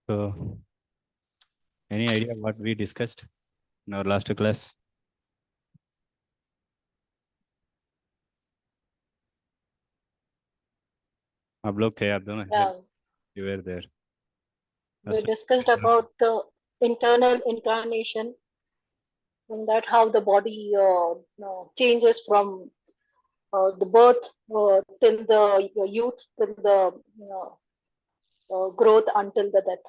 So, any idea what we discussed in our last class? आप लोग थे, आप दोनों Yeah, you were there. we discussed about the internal incarnation and that how the body changes from the birth till the youth till the growth until the death.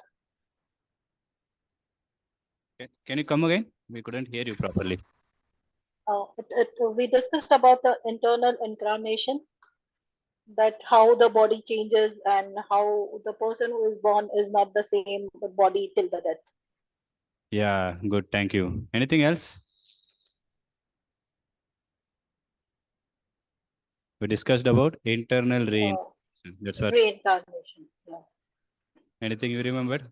Can you come again? We couldn't hear you properly. We discussed about the internal incarnation, that how the body changes and how the person who is born is not the same body till the death. Yeah, good. Thank you. Anything else? We discussed about internal reincarnation. That's what. Reincarnation. Yeah. Anything you remembered?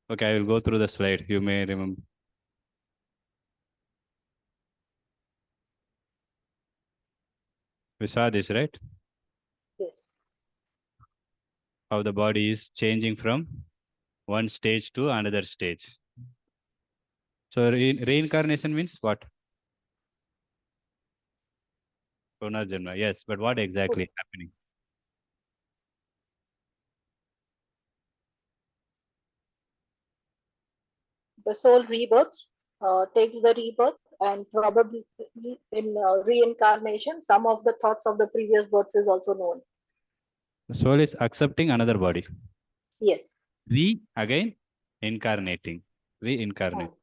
Okay, I will go through the slide. You may remember. We saw this, right? Yes. How the body is changing from one stage to another stage. So reincarnation means what? Punarjanma. Yes, but what exactly happening? The soul rebirth, takes the rebirth, and probably in reincarnation, some of the thoughts of the previous births is also known. The soul is accepting another body. Yes. Again incarnating. Reincarnate. Hmm.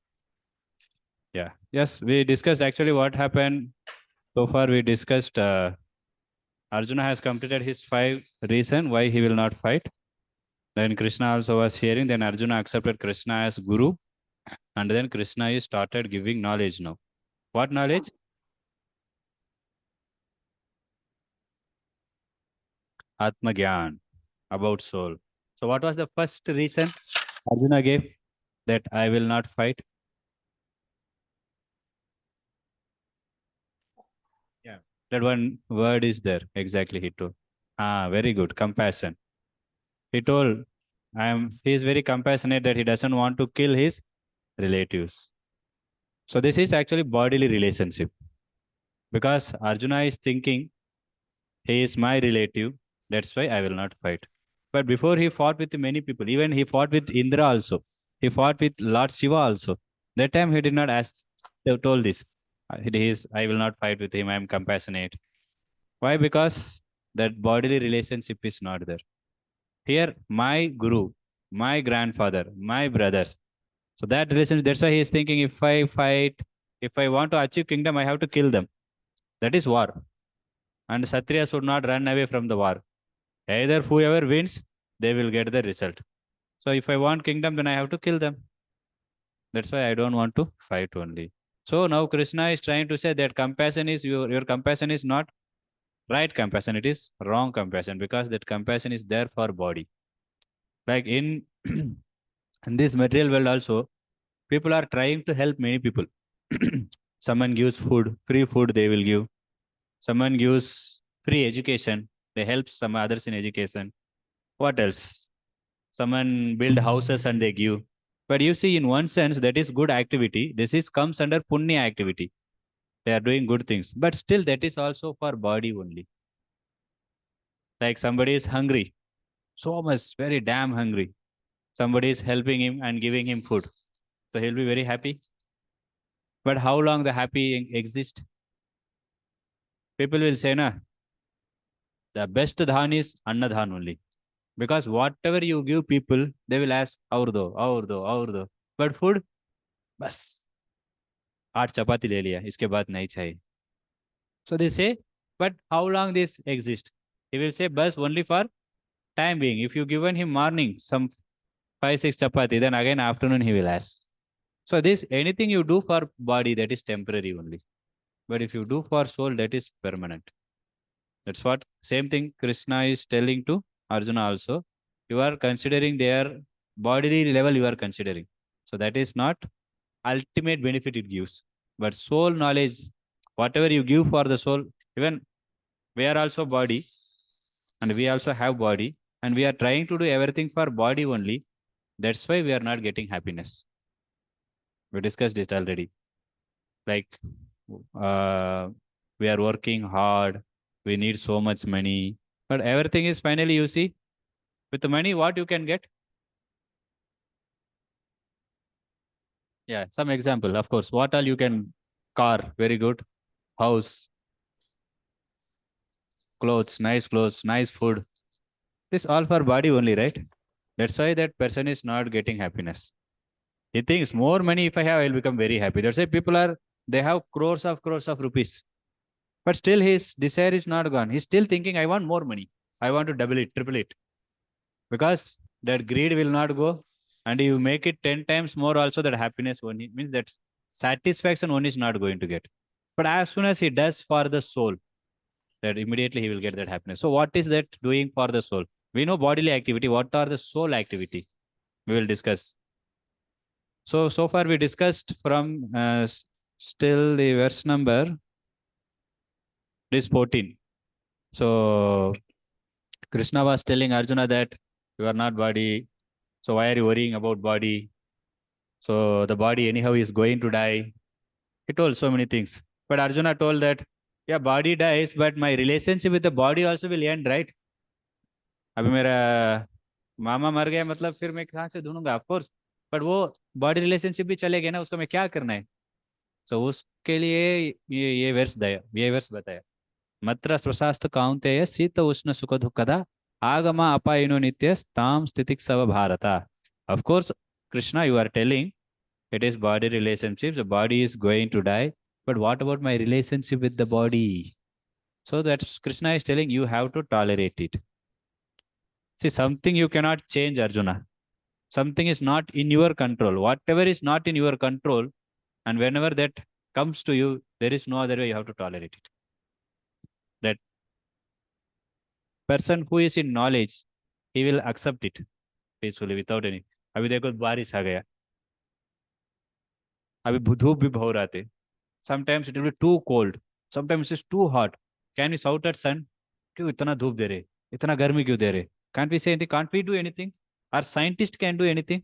Yeah. Yes, we discussed actually what happened. So far, we discussed Arjuna has completed his 5 reasons why he will not fight. Then Krishna also was hearing. Then Arjuna accepted Krishna as Guru. And then Krishna is started giving knowledge now. What knowledge? Atma Gyan, about soul. So what was the first reason Arjuna gave that I will not fight? Yeah. That one word is there. Exactly, he told. Ah, very good. Compassion. He told, he is very compassionate that he doesn't want to kill his relatives. So this is actually bodily relationship because Arjuna is thinking he is my relative. That's why I will not fight. But before he fought with many people, even he fought with Indra also. He fought with Lord Shiva also. That time he did not ask, told this. He is, I will not fight with him. I am compassionate. Why? Because that bodily relationship is not there. Here, my guru, my grandfather, my brothers. So that relationship, that's why he is thinking if I fight, if I want to achieve kingdom, I have to kill them. That is war. And Kshatriyas should not run away from the war. Either whoever wins, they will get the result. So if I want kingdom, then I have to kill them. That's why I don't want to fight only. So now Krishna is trying to say that compassion is your compassion is not right compassion. It is wrong compassion because that compassion is there for body. Like in in this material world also, people are trying to help many people. Someone gives food, free food they will give. Someone gives free education. They help some others in education. What else? Someone build houses and they give. But you see, in one sense, that is good activity. This is comes under punya activity. They are doing good things. But still, that is also for body only. Like somebody is hungry, so much, very damn hungry. Somebody is helping him and giving him food. So he'll be very happy. But how long the happy exist? People will say, na, the best dhan is anna dhan only. Because whatever you give people, they will ask, aur do, aur do, aur do. But food, bas, 8 chapati ले लिया, इसके बाद नहीं चाहिए. So they say, but how long this exist? He will say, bus only for time being. If you given him morning some 5, 6 chapati, then again afternoon he will ask. So this anything you do for body that is temporary only. But if you do for soul, that is permanent. That's what same thing Krishna is telling to Arjuna also. You are considering their bodily level you are considering. So that is not ultimate benefit it gives. But soul knowledge, whatever you give for the soul, even we are also body and we also have body and we are trying to do everything for body only. That's why we are not getting happiness. We discussed it already. Like, we are working hard. We need so much money. But everything is finally, you see, with the money, what you can get? Yeah, some example, of course. What all you can? Car, very good. House, clothes, nice food. This all for body only, right? That's why that person is not getting happiness. He thinks more money if I have, I'll become very happy. That's why people are, they have crores of rupees. But still his desire is not gone. He's still thinking, I want more money. I want to double it, triple it. Because that greed will not go. And you make it 10 times more also, that happiness one means that satisfaction one is not going to get. But as soon as he does for the soul, that immediately he will get that happiness. So what is that doing for the soul? We know bodily activity. What are the soul activity? We will discuss. So far we discussed from still the verse number is 14. So Krishna was telling Arjuna that you are not body. So why are you worrying about body? So the body anyhow is going to die. He told so many things. But Arjuna told that, yeah, body dies, but my relationship with the body also will end, right? अभी मेरा मामा मर गया मतलब फिर मैं कहाँ से ढूंढूंगा of course. But वो बॉडी रिलेशनशिप भी चले गए ना, उसको मैं क्या करना है. सो उसके लिए ये वर्स दया, ये वर्स बताया. मत्र स्वशास्त्र काउंतेय शीत उष्ण सुख दुखदा आगमा अपायनो नित्य ताम स्थितिक सव भारता. Of course Krishna you are telling it is body relationship, the body is going to die, but what about my relationship with the body? So that's Krishna is telling you have to tolerate it. See, something you cannot change, Arjuna. Something is not in your control. Whatever is not in your control, and whenever that comes to you, there is no other way, you have to tolerate it. That person who is in knowledge, he will accept it peacefully without any. अभी देखो बारिश आ गया, अभी धूप भी बहुत रहा थे. Sometimes it will be too cold, sometimes it's too hot. Can we shout at sun? क्यों इतना धूप दे रहे, इतना गर्मी क्यों दे रहे? Can't we say anything? Can't we do anything? Our scientists can do anything.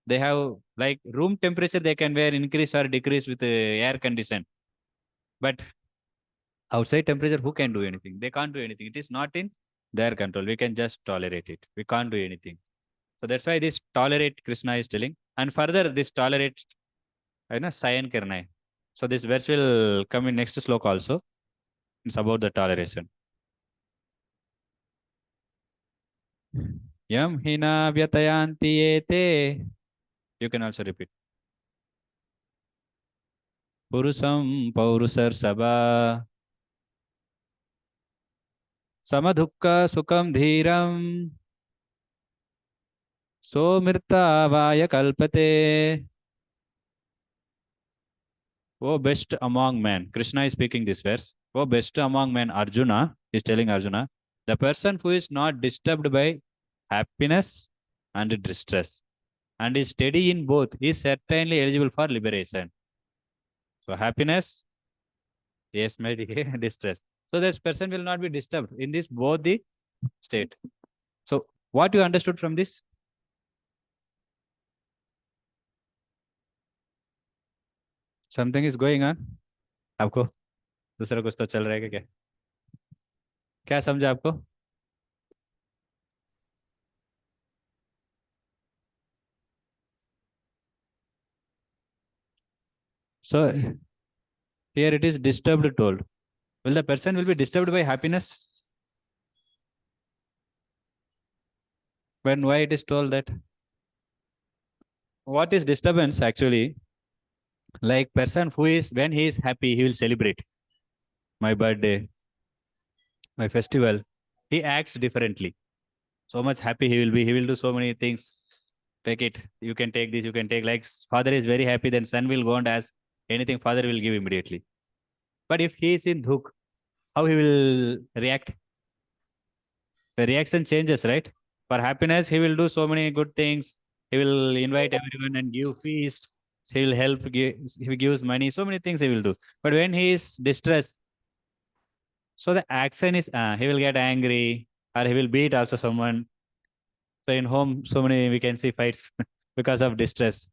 They have like room temperature, they can wear increase or decrease with air condition. But outside temperature, who can do anything? They can't do anything. It is not in their control. We can just tolerate it. We can't do anything. So that's why this tolerate Krishna is telling. And further, this tolerate, sayan karna hai. So this verse will come in next sloka also. It's about the toleration. Yam hina vyatayanti ete. You can also repeat. Purusam paurusar sabha. Samadhukka sukam dhiram. Somirtavaya kalpate. Oh, best among men. Krishna is speaking this verse. Oh, best among men. Arjuna is telling Arjuna, the person who is not disturbed by happiness and distress and is steady in both is certainly eligible for liberation. So happiness, yes, maybe distress. So this person will not be disturbed in this both the state. So what you understood from this? Something is going on. आपको दूसरा कुछ तो चल रहा है क्या? क्या समझा आपको? So here it is disturbed told. Will the person will be disturbed by happiness? When why it is told that? What is disturbance actually? Like person who is when he is happy, he will celebrate my birthday, my festival. He acts differently. So much happy he will be. He will do so many things. Take it. You can take this. You can take like father is very happy. Then son will go and ask anything. Father will give immediately. But if he is in dhuk, how he will react? The reaction changes, right? For happiness, he will do so many good things. He will invite everyone and give feast. He will help. He gives money. So many things he will do. But when he is distressed, so the action is he will get angry or he will beat also someone. So in home, so many we can see fights because of distress.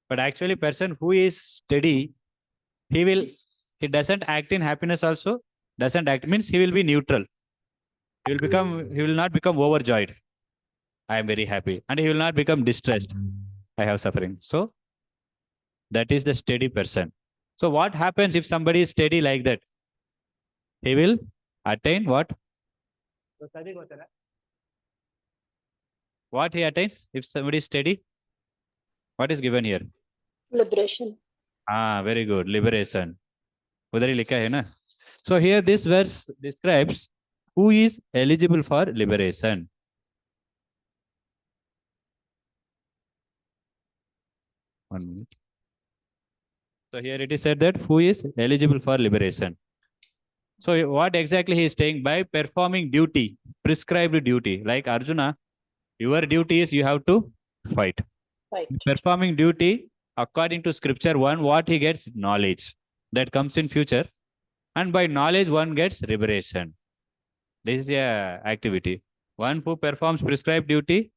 But actually, person who is steady, he doesn't act in happiness also. Doesn't act means he will be neutral. He will not become overjoyed. I am very happy, and he will not become distressed. I have suffering. So that is the steady person. So what happens if somebody is steady like that? He will attain what? What he attains if somebody is steady? What is given here? Liberation. Very good. Liberation. उधर ही लिखा है ना. So here this verse describes who is eligible for liberation. One minute. So here it is said that who is eligible for liberation. So what exactly he is saying? By performing duty, prescribed duty. Like Arjuna, your duty is you have to fight. Right. Performing duty according to scripture, one, what he gets? Knowledge. That comes in future. And by knowledge, one gets liberation. This is a activity. One who performs prescribed duty,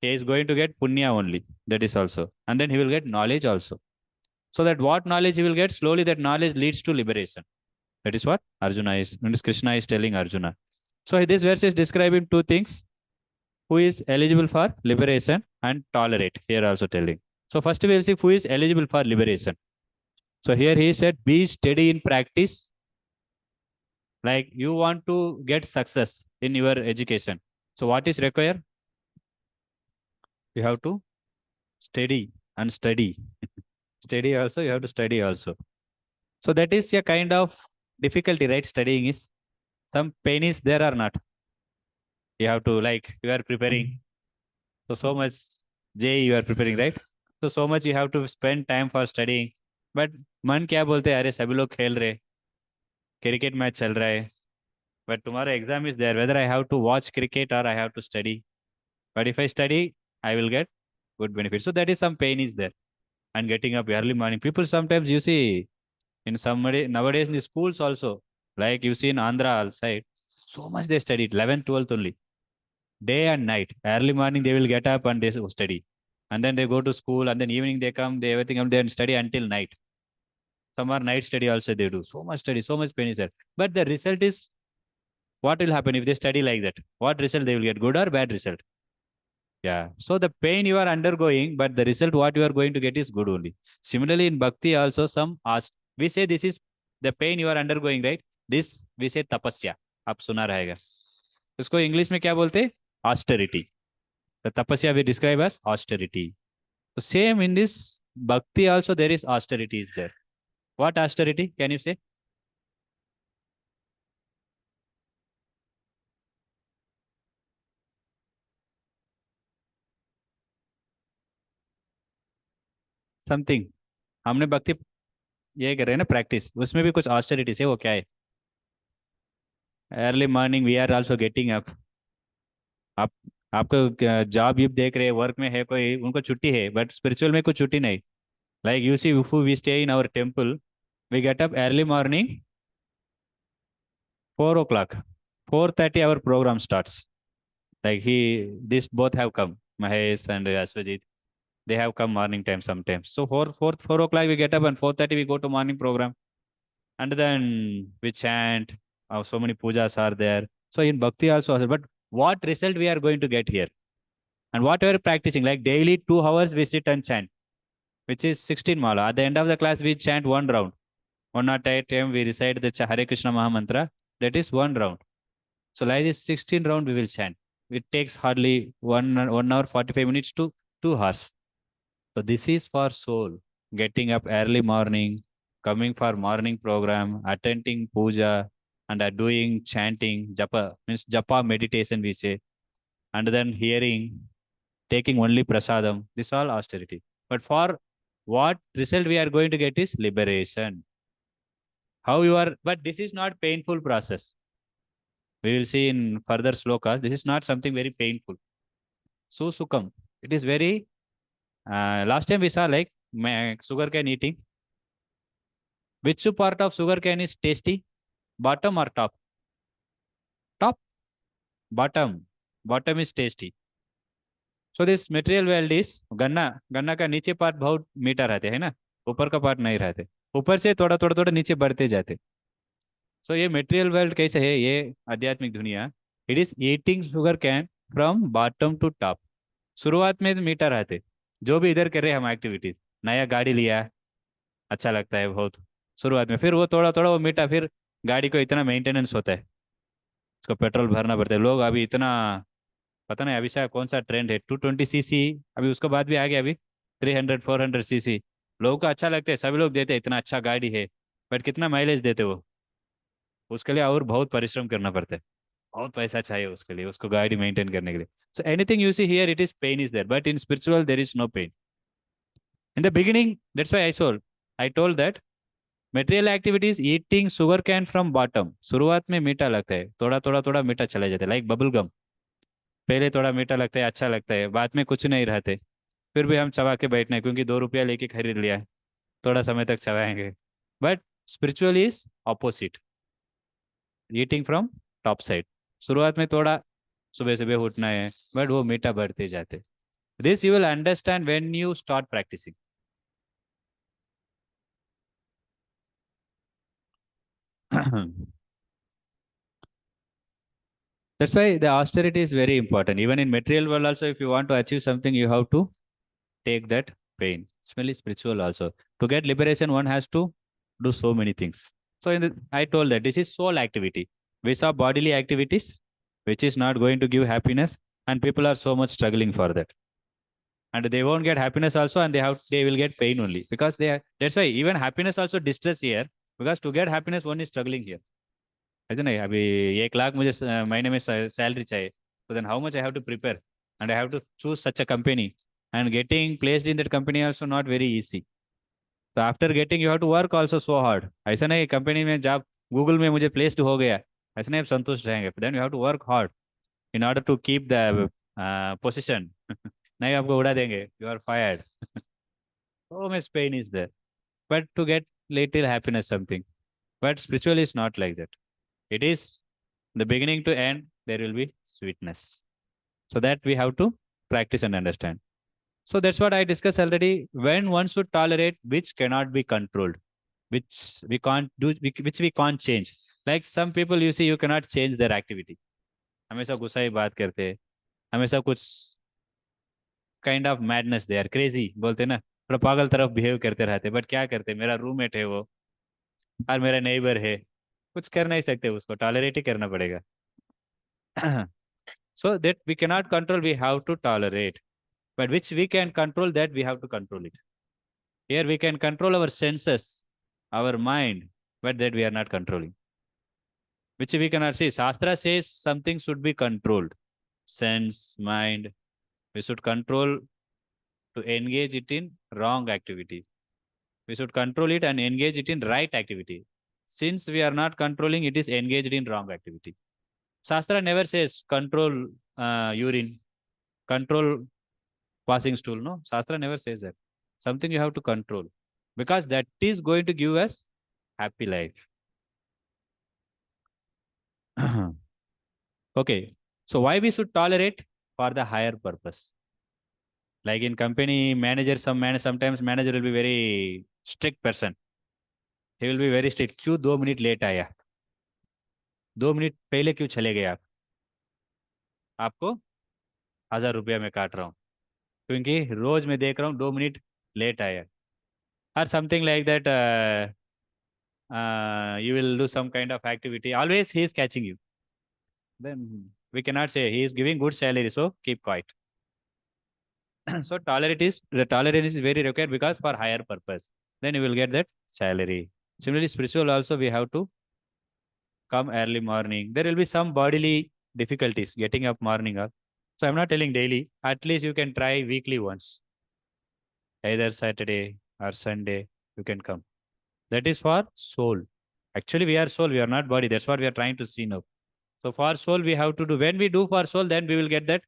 he is going to get punya only. That is also. And then he will get knowledge also. So that what knowledge he will get, slowly that knowledge leads to liberation. That is what Arjuna is, Krishna is telling Arjuna. So this verse is describing two things. Who is eligible for liberation and tolerate. Here also telling. So first we will see who is eligible for liberation. So here he said, be steady in practice. Like you want to get success in your education. So what is required? You have to steady and study. Study also, you have to study also. So that is a kind of difficulty, right? Studying is. Some pain is there or not. You have to, like, you are preparing. So much J you are preparing, right? So much you have to spend time for studying. But मन क्या बोलते हैं, अरे सभी लोग खेल रहे, cricket match चल रहा है. But tomorrow exam is there, whether I have to watch cricket or I have to study. But if I study, I will get good benefit. So that is some pain is there. And getting up early morning. People sometimes you see in somebody nowadays in the schools also, like you see in Andhra outside, so much they study 11th, 12th only. Day and night. Early morning they will get up and they study. And then they go to school and then evening they come, they everything come there and study until night. Some are night study also they do. So much study, so much pain is there. But the result is what will happen if they study like that? What result they will get? Good or bad result? Yeah. So the pain you are undergoing, but the result what you are going to get is good only. Similarly, in bhakti also some ask. We say this is the pain you are undergoing, right? This we say tapasya. आप सुना रहेगा. इसको English में क्या बोलते हैं? Austerity. The tapasya we describe as austerity. So same in this bhakti also there is austerity is there. What austerity? Can you say? Something. हमने भक्ति ये कर रहे हैं ना प्रैक्टिस, उसमें भी कुछ ऑस्टेरिटी है, वो क्या है? Early morning we are also getting up. आप आपको जॉब ये देख रहे हैं, वर्क में है कोई, उनको छुट्टी है, बट स्पिरिचुअल में कुछ छुट्टी नहीं. Like you see we stay in our temple, we get up early morning 4 o'clock, 4:30 our program starts. Like this both have come, Mahesh and Aswajit. They have come morning time sometimes. So 4 o'clock we get up and 4:30 we go to morning program. And then we chant. So many pujas are there. So in bhakti also. But what result we are going to get here? And what we are practicing, like daily 2 hours we sit and chant, which is 16 mala. At the end of the class we chant one round. 108 AM we recite the Hare Krishna Maha Mantra. That is one round. So like this 16 round we will chant. It takes hardly 1 hour 45 minutes to 2 hours. So this is for soul. Getting up early morning, coming for morning program, attending puja, and doing chanting, japa, means japa meditation we say, and then hearing, taking only prasadam. This all austerity. But for what result we are going to get is liberation. How you are, but this is not painful process. We will see in further slokas. This is not something very painful. So sukham. It is very. Last time we saw like sugar cane eating. Which part of sugar cane is tasty? Bottom or top? Top. Bottom. Bottom is tasty. So this material world is गन्ना, गन्ना का नीचे part बहुत मीठा रहते है ना, ऊपर का पार्ट नहीं रहते, ऊपर से थोड़ा थोड़ा थोड़ा नीचे बढ़ते जाते। सो ये मटेरियल वर्ल्ड कैसे है, ये आध्यात्मिक दुनिया, it is eating sugarcane from bottom to top. शुरुआत में मीठा रहते, जो भी इधर कर रहे हम एक्टिविटीज, नया गाड़ी लिया, अच्छा लगता है बहुत शुरुआत में, फिर वो थोड़ा थोड़ा वो मीठा, फिर गाड़ी को इतना मेंटेनेंस होता है, उसको पेट्रोल भरना पड़ता है, लोग अभी इतना, पता नहीं अभी शायद कौन सा ट्रेंड है 220 सीसी, अभी उसके बाद भी आ गया अभी 300 400 सीसी, लोगों को अच्छा लगता है, सभी लोग देते हैं, इतना अच्छा गाड़ी है, बट कितना माइलेज देते वो, उसके लिए और बहुत परिश्रम करना पड़ता है, बहुत पैसा चाहिए उसके लिए, उसको गाड़ी मेंटेन करने के लिए। So anything you see here it is pain is there, but in spiritual there is no pain in the beginning, that's why I told that material activities eating sugarcane from bottom, शुरुआत में मीठा लगता है, थोड़ा थोड़ा थोड़ा मीठा चला जाता है, लाइक बबल गम, पहले थोड़ा मीठा लगता है, अच्छा लगता है, बाद में कुछ नहीं रहते, फिर भी हम चबा के बैठने हैं, क्योंकि 2 रुपया लेके खरीद लिया है, थोड़ा समय तक चबाएंगे। But spiritual is opposite, eating from top side, शुरुआत में थोड़ा सुबह सुबह उठना है, बट वो मीठा बढ़ते जाते। This you will understand when you start practising. That's why the austerity is very important. Even in material world also, if you want to achieve something, you have to take that pain. It's really spiritual also. To get liberation, one has to do so many things. So I told that this is soul activity. We saw bodily activities, which is not going to give happiness, and people are so much struggling for that. And they won't get happiness also, and they will get pain only, because they are, that's why even happiness also distress here, because to get happiness one is struggling here. ऐसे नहीं, अभी 1 लाख मुझे महीने में salary चाहिए, तो then how much I have to prepare, and I have to choose such a company, and getting placed in that company also not very easy. तो after getting you have to work also so hard, ऐसा नहीं company में job, Google में मुझे placed हो गया, ऐसा नहीं आप संतुष्ट रहेंगे, then you have to work hard in order to keep the position. नहीं आपको उड़ा देंगे, you are fired. so much pain is there, but to get little happiness something, but spiritual is not like that. It is the beginning to end, there will be sweetness. So that we have to practice and understand. So that's what I discussed already. When one should tolerate which cannot be controlled, which we can't do, which we can't change. Like some people, you see, you cannot change their activity. हमेशा गुस्सा ही बात करते हैं, हमेशा कुछ kind of madness, they are crazy बोलते हैं ना, थोड़ा पागल तरफ बिहेव करते रहते, बट क्या करते, मेरा रूममेट है वो, और मेरा नेबर है, कुछ कर नहीं सकते, उसको टॉलरेट ही करना पड़ेगा। So that we cannot control, we have to tolerate, but which we can control, that we have to control it. Here we can control our senses, our mind, but that we are not controlling, which we cannot see. Shastra says something should be controlled, sense, mind, we should control, to engage it in wrong activity, we should control it and engage it in right activity. Since we are not controlling, it is engaged in wrong activity. Shastra never says control urine, control passing stool. No, Shastra never says that. Something you have to control, because that is going to give us happy life. Okay. So why we should tolerate? For the higher purpose. Like in company, manager, sometimes manager will be very strict person. He will be very strict. क्यों 2 minute late आया, 2 minute पहले क्यों चले गए आप, आपको 1000 रुपया में काट रहा हूँ, क्योंकि रोज मैं देख रहा हूँ 2 मिनट लेट आया, or something like that. You will do some kind of activity, always he is catching you, then we cannot say he is giving good salary, so keep quiet. So tolerance is very required, because for higher purpose, then you will get that salary. Similarly, spiritual also we have to come early morning. There will be some bodily difficulties getting up morning up. So I'm not telling daily. At least you can try weekly once, either Saturday or Sunday. You can come. That is for soul. Actually, we are soul. We are not body. That's what we are trying to see now. So for soul, we have to do. When we do for soul, then we will get that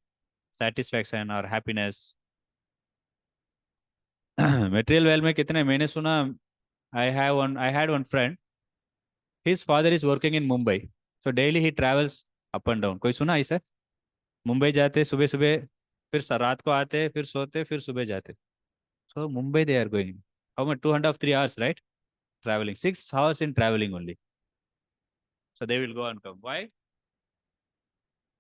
satisfaction or happiness. Material world में कितने मैंने सुना, I had one friend, his father is working in Mumbai, so daily he travels up and down. कोई सुना ऐसा? मुंबई जाते सुबह सुबह, फिर रात को आते, फिर सोते, फिर सुबह जाते. So Mumbai they are going. How much? 2.5 3 hours, right? Traveling 6 hours in traveling only. So they will go and come. Why?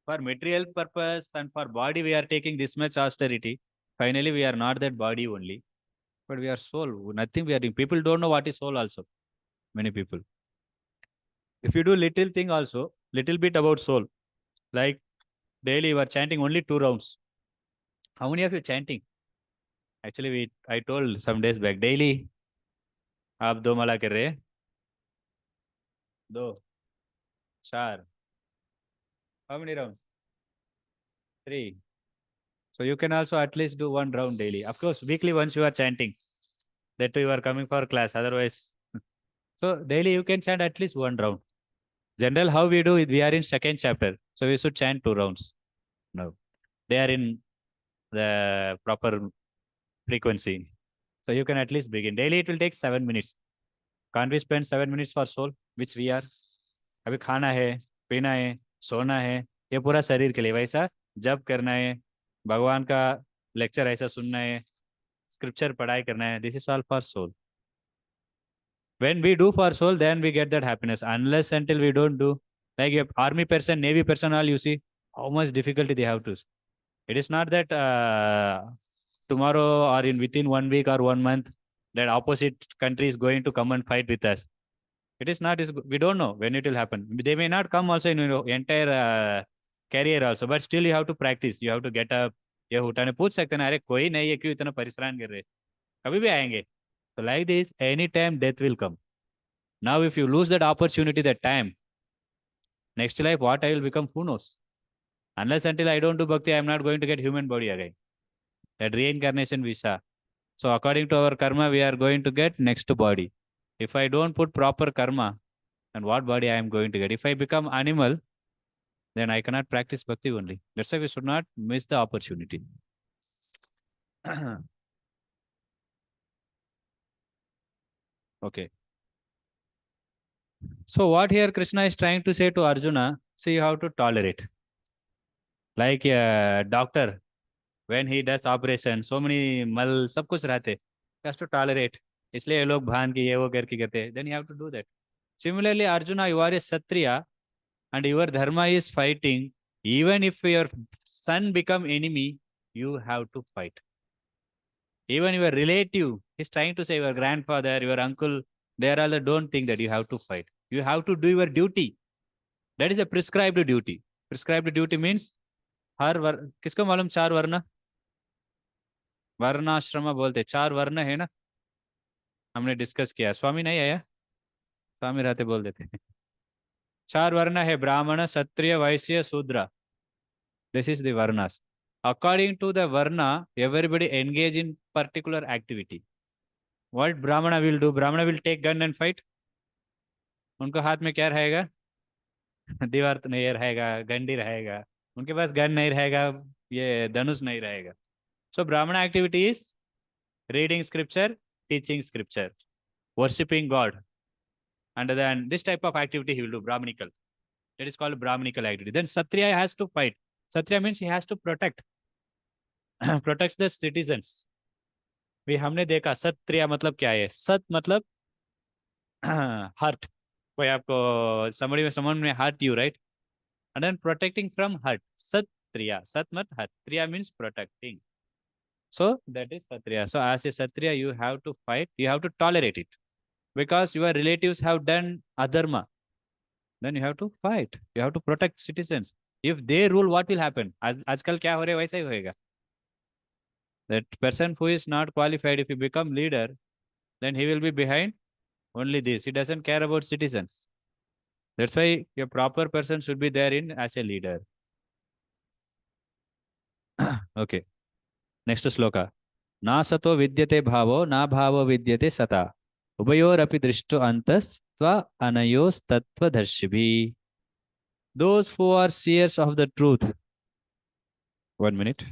For material purpose and for body we are taking this much austerity. Finally we are not that body only, but we are soul. Nothing we are doing. People don't know what is soul also. Many people. If you do little thing also, little bit about soul, like daily you are chanting only 2 rounds. How many of you chanting? Actually, I told some days back, daily आप 2 माला कर रहे हैं. 2 4. How many rounds? 3. So you can also at least do 1 round daily. Of course, weekly once you are chanting. That too you are coming for class. Otherwise, so daily you can chant at least 1 round. General, how we do it? We are in second chapter, so we should chant 2 rounds. No, they are in the proper frequency. So you can at least begin. Daily it will take 7 minutes. Can't we spend 7 minutes for soul, which we are? अभी खाना है, पीना है, सोना है, ये पूरा शरीर के लिए. वैसा जब करना है, भगवान का लेक्चर ऐसा सुनना है, स्क्रिप्चर पढ़ाई करना है. This is all for soul. When we do for soul, then we get that happiness. Unless until we don't do, like a army person, navy person, all you see how much difficulty they have to. It is not that tomorrow or in within 1 week or 1 month that opposite country is going to come and fight with us. It is not. We don't know when it will happen. They may not come also in entire career also, but still you have to practice. You have to get up. ये उठाने पूछ सकते ना, अरे कोई नहीं है, क्यों इतना परेशान कर रहे, कभी भी आएंगे. So like this, any time death will come. Now, if you lose that opportunity, that time, next life, what I will become, who knows? Unless until I don't do bhakti, I am not going to get human body again. That reincarnation visa. So according to our karma, we are going to get next body. If I don't put proper karma, then what body I am going to get? If I become animal, then I cannot practice bhakti only. That's why we should not miss the opportunity. Okay. So what here Krishna is trying to say to Arjuna, see, you have to tolerate. Like a doctor, when he does operation, so many mal, सब कुछ रहते, has to tolerate. इसलिए ये लोग भान की ये वो करके करते. Then you have to do that. Similarly, Arjuna, you are a Kshatriya and your dharma is fighting. Even if your son become enemy, you have to fight. Even your relative is trying to say your grandfather, your uncle, they are all the don't think that you have to fight. You have to do your duty. That is a prescribed duty. Prescribed duty means हर किसको मालूम 4 वर्ण, वर्णाश्रम बोलते, 4 वर्ण है ना, हमने discuss किया. स्वामी नहीं आया, स्वामी रहते बोल देते. 4 वर्ण है, ब्राह्मण, क्षत्रिय, वैश्य, शूद्र. This is the varnas. According to the varna, everybody engage in particular activity. What brahmana will do? Brahmana will take gun and fight. उनको हाथ में क्या रहेगा? दीवार तो नहीं रहेगा, गंडी रहेगा. उनके पास गन नहीं रहेगा, ये धनुष नहीं रहेगा. So brahmana activity is reading scripture, teaching scripture, worshipping God. And then this type of activity he will do, Brahmanical. That is called Brahmanical activity. Then Satriya has to fight. Satriya means he has to protect, protects the citizens. भी हमने देखा सत्रिया मतलब क्या है. सत मतलब hurt, कोई आपको समझ में hurt you, right? And then protecting from hurt. सत्रिया, सत मत हर्ट, त्रिया means protecting. So that is Satriya. So as a Satriya, you have to fight, you have to tolerate it. Because your relatives have done adharma, then you have to fight. You have to protect citizens. If they rule, what will happen? आजकल क्या हो रहा है वैसा ही होएगा. That person who is not qualified, if he become leader, then he will be behind only this. He doesn't care about citizens. That's why a proper person should be there in as a leader. Okay. Next sloka. Na sato vidyate bhavo, na bhavo vidyate sata. Ubayorapi drishto antas tva anayos tattva darshibi. Those who are seers of the truth. 1 minute.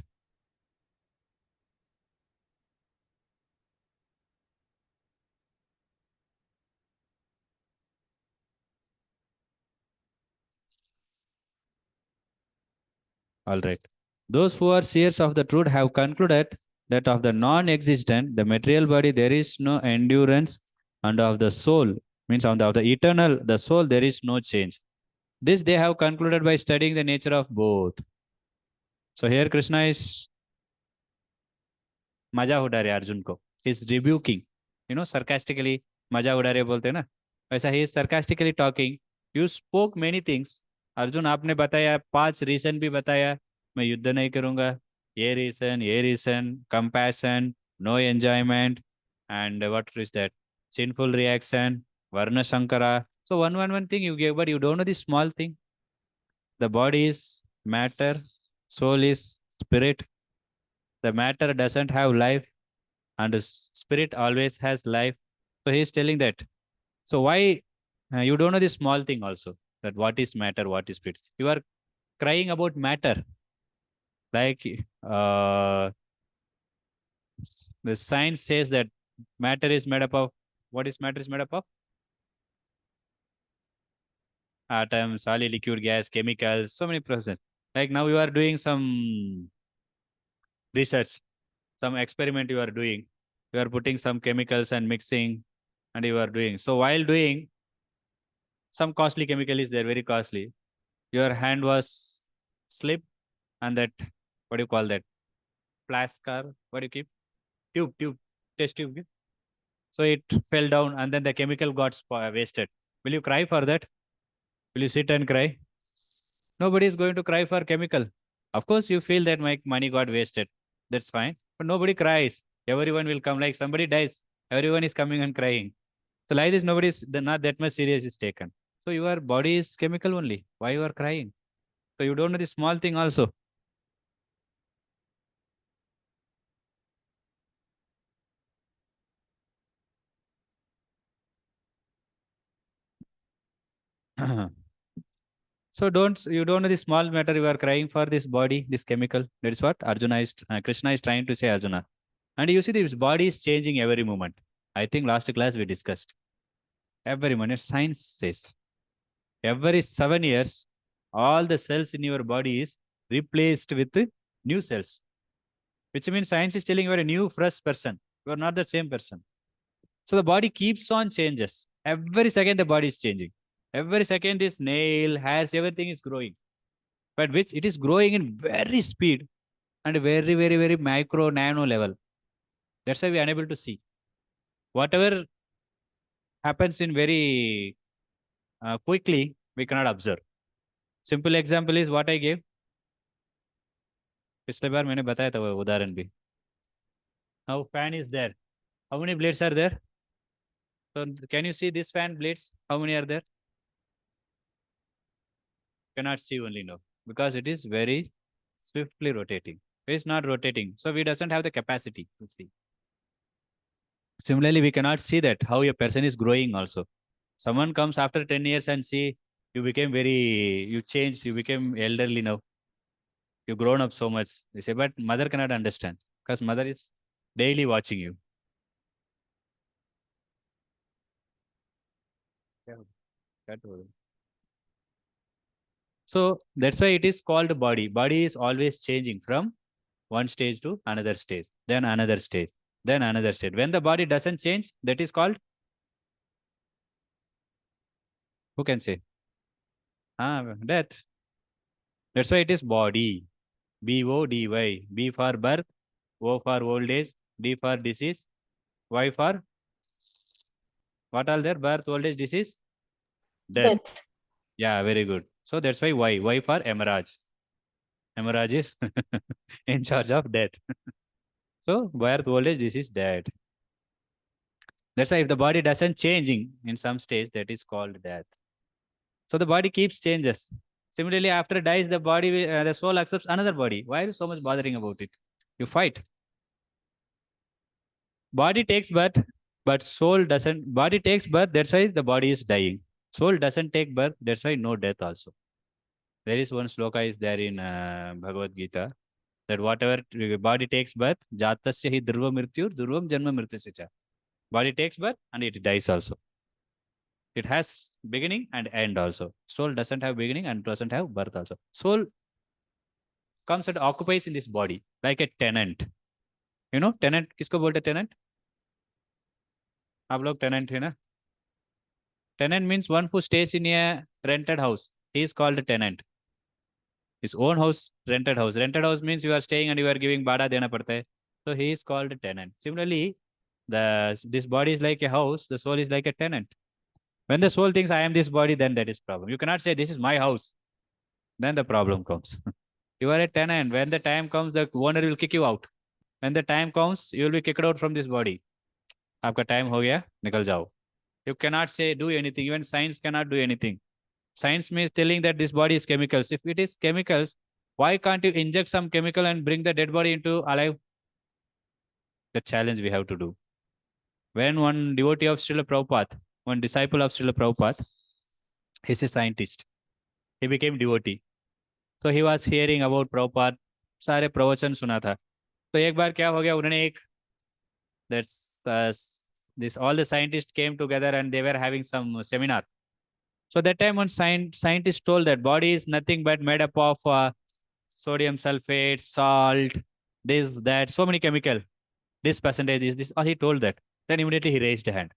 All right. Those who are seers of the truth have concluded that of the non-existent, the material body, there is no endurance, and of the soul, means of the eternal, the soul, there is no change. This they have concluded by studying the nature of both. So here Krishna is मजा उड़ा रहे अर्जुन को, is रिब्यूकिंग, sarcastically, मजा उड़ा रहे बोलते हैं ना, वैसा ही sarcastically talking. You spoke many things. Arjun आपने बताया 5 रीजन भी बताया, मैं युद्ध नहीं करूंगा, ये reason compassion, no enjoyment, and what is that, sinful reaction, varna shankara. So one thing you gave, but you don't know the small thing. The body is matter, soul is spirit. The matter doesn't have life, and the spirit always has life. So he's telling that. So why you don't know this small thing also, that what is matter, what is spirit? You are crying about matter, like the science says that matter is made up of, what is matter is made up of? Atoms, solid, liquid, gas, chemicals, so many processes. Like now you are doing some research, some experiment you are doing. You are putting some chemicals and mixing, and you are doing. So while doing, some costly chemical is there, very costly. Your hand was slip, and that, what do you call that? Flask, or what do you keep? Tube, test tube. So it fell down, and then the chemical got wasted. Will you cry for that? Will you sit and cry? Nobody is going to cry for chemical. Of course, you feel that my money got wasted. That's fine. But nobody cries. Everyone will come, like somebody dies. Everyone is coming and crying. So like this, nobody is not that much serious is taken. So your body is chemical only. Why you are crying? So you don't know the small thing also. So you don't know the small matter, you are crying for this body, this chemical. That is what Krishna is trying to say, Arjuna. And you see this body is changing every moment. I think last class we discussed. Every moment, science says every 7 years, all the cells in your body is replaced with new cells, which means science is telling you are a new, fresh person. You are not the same person. So the body keeps on changes. Every second, the body is changing. Every second is nail, hairs, everything is growing. But which it is growing in very speed and very, very, very micro nano level. That's why we are unable to see. Whatever happens in very quickly, we cannot observe. Simple example is what I gave. पिछले बार मैंने बताया था वो उदाहरण भी. Now fan is there. How many blades are there? So can you see this fan blades? How many are there? Cannot see only now because it is very swiftly rotating. It is not rotating. So we doesn't have the capacity to see. Similarly, we cannot see that how a person is growing also. Someone comes after 10 years and see you became very, you changed, you became elderly now. You've grown up so much. They say, but mother cannot understand because mother is daily watching you. So that's why it is called body. Body is always changing from one stage to another stage, then another stage, then another stage. When the body doesn't change, that is called, who can say? Death. That's why it is body. BODY. B for birth, O for old age, D for disease, Y for what all there? Birth, old age, disease, death. Death. Yeah, very good. So that's why Y. Y for hemorrhage. Hemorrhage is in charge of death. So birth, old age, disease, death. That's why if the body doesn't changing in some stage, that is called death. So the body keeps changes. Similarly, after dies, the body, the soul accepts another body. Why are you so much bothering about it? You fight. Body takes birth, but soul doesn't. Body takes birth, that's why the body is dying. Soul doesn't take birth, that's why no death also. There is one sloka is there in Bhagavad Gita that whatever body takes birth, jatasya hi dhruva mrityu, dhruvam janma mrityasya. Body takes birth and it dies also. It has beginning and end also. Soul doesn't have beginning and doesn't have birth also. Soul comes and occupies in this body like a tenant. You know, tenant, किसको बोलते हैं tenant? आप लोग tenant है ना? Tenant means one who stays in a rented house. He is called a tenant. His own house, rented house. Rented house means you are staying and you are giving bada dena padta hai. So he is called a tenant. Similarly, this body is like a house, the soul is like a tenant. When the soul thinks I am this body, then that is problem. You cannot say this is my house. Then the problem comes. You are a tenant. When the time comes, the owner will kick you out. When the time comes, you will be kicked out from this body. आपका time हो गया, निकल जाओ. You cannot say do anything. Even science cannot do anything. Science means telling that this body is chemicals. If it is chemicals, why can't you inject some chemical and bring the dead body into alive? The challenge we have to do. When one devotee of Srila Prabhupada, one disciple of Srila Prabhupada, he's a scientist. He became devotee. So he was hearing about Prabhupada. सारे प्रवचन सुना था. तो एक बार क्या हो गया, उन्होंने एक that's this all the scientists came together and they were having some seminar. So that time one scientist told that body is nothing but made up of sodium sulfate, salt, this, that, so many chemical. This percentage is this. All he told that. Then immediately he raised a hand.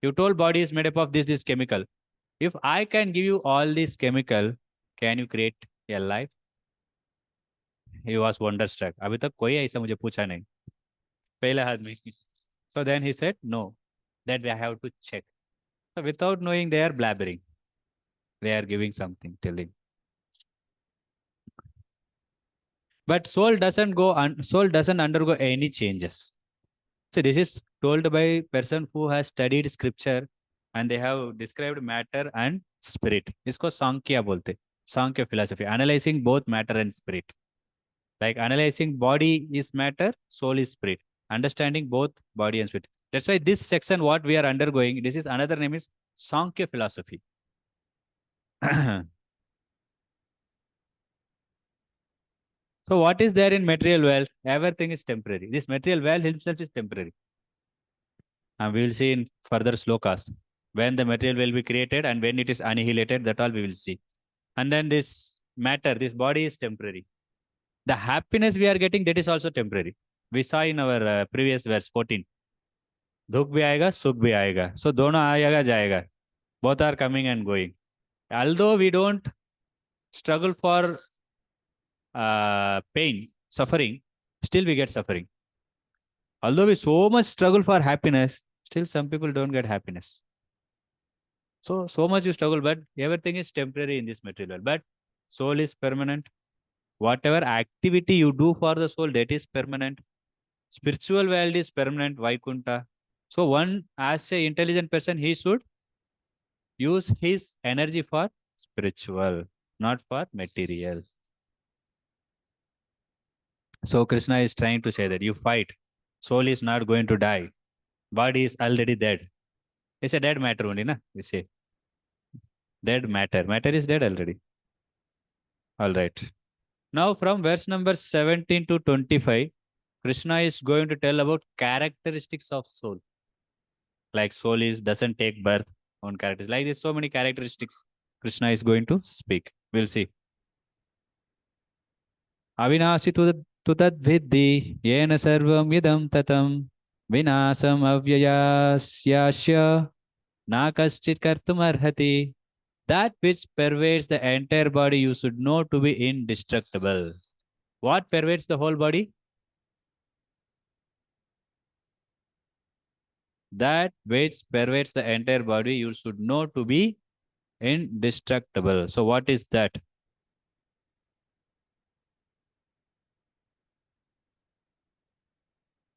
You told body is made up of this chemical. If I can give you all this chemical, can you create a life? He was wonderstruck. अभी तक कोई ऐसा मुझे पूछा नहीं. पहला आदमी. So then he said, no, that I have to check. So without knowing, they are blabbering. They are giving something, telling. But soul doesn't soul doesn't undergo any changes. So this is told by person who has studied scripture and they have described matter and spirit. इसको सांख्य बोलते. Sankhya philosophy, analyzing both matter and spirit. Like analyzing body is matter, soul is spirit. Understanding both body and spirit. That's why this section, what we are undergoing, this is another name is Sankhya philosophy. So what is there in material world? Everything is temporary. This material world himself is temporary. And we will see in further slokas when the material will be created and when it is annihilated, that all we will see. And then this matter, this body is temporary. The happiness we are getting, that is also temporary. We saw in our previous verse 14. दुख भी आएगा, सुख भी आएगा. So दोनों आएगा जाएगा. Both are coming and going. Although we don't struggle for pain, suffering, still we get suffering. Although we so much struggle for happiness, still some people don't get happiness. So much you struggle, but everything is temporary in this material world. But soul is permanent. Whatever activity you do for the soul, that is permanent. Spiritual world is permanent, Vaikunta. So one, as a intelligent person, he should use his energy for spiritual, not for material. So Krishna is trying to say that you fight. Soul is not going to die. Body is already dead. It's a dead matter only, na? We say. Dead matter. Matter is dead already. All right. Now from verse number 17 to 25, Krishna is going to tell about characteristics of soul. Like soul is doesn't take birth on characters. Like there's so many characteristics Krishna is going to speak. We'll see. Avinasi tu tad vidhi yena sarvam yidam tatam vinasam avyayasyasya na kaschit kartum arhati. That which pervades the entire body you should know to be indestructible. What pervades the whole body? That which pervades the entire body you should know to be indestructible. So what is that?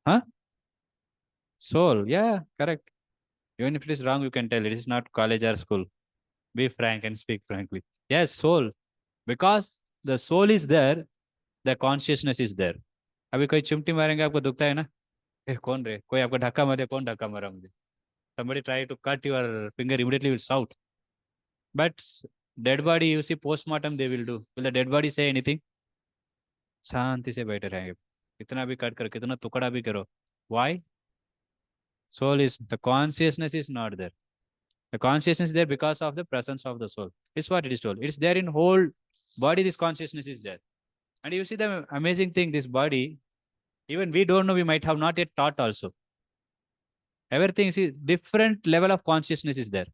Huh? Soul. Yeah, correct. Even if it is wrong, you can tell it is not college or school. Be frank and speak frankly. Yes, soul. Because the soul is there, the consciousness is there. अभी कोई चिमटी मारेंगे आपको दुखता है ना? कौन रे? कोई आपको धक्का मारे, कौन धक्का मारा मुझे? Somebody try to cut your finger, immediately will shout. But dead body, you see, postmortem they will do. Will the dead body say anything? शांति से बैठे रहेंगे. कितना भी कट करो, कितना टुकड़ा भी करो. Why? Soul is, the consciousness is not there. The consciousness is there because of the presence of the soul. It's what it is told. It's there in whole body, this consciousness is there. And you see the amazing thing, this body, even we don't know, we might have not yet taught also. Everything is different level of consciousness is there.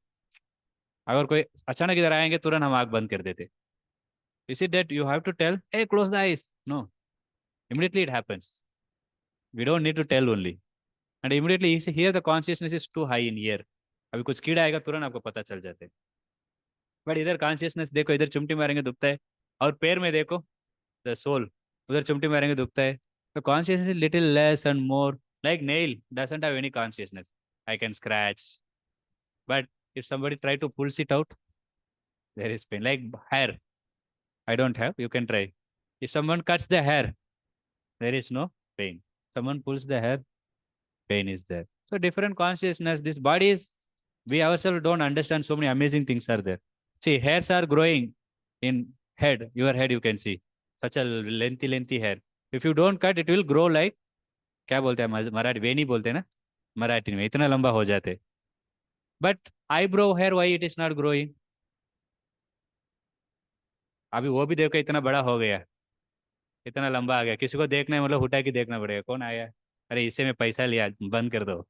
अगर कोई अचानक इधर आएंगे तुरंत हम आंख बंद कर देते. Is it that you have to tell, hey, close the eyes? No. Immediately it happens. We don't need to tell only. And immediately here the consciousness is too high in here. अभी कुछ कीड़ा आएगा तुरंत आपको पता चल जाता है. बट इधर कॉन्शियसनेस देखो, इधर चिमटी मारेंगे दुखता है. और पैर में देखो, द सोल, उधर चिमटी मारेंगे दुखता है. तो consciousness little less and more. Like nail doesn't have any consciousness. I can scratch. But if somebody try to pulls it out, there is pain. Like hair, I don't have. You can try. If someone cuts the hair, there is no pain. Someone pulls the hair, pain is there. So different consciousness. This body is, we ourselves don't understand, so many amazing things are there. See, hairs are growing in head. Your head, you can see. Such a lengthy hair. If you don't cut, it will grow like, क्या बोलते हैं मराठी, वेनी बोलते हैं ना मराठी में, इतना लंबा हो जाते. But eyebrow hair, why it is not growing? अभी वो भी देखो इतना बड़ा हो गया, इतना लंबा आ गया. किसी को देखना है मतलब उठा के देखना पड़ेगा, कौन आया, अरे इससे मैं पैसा लिया, बंद कर दो.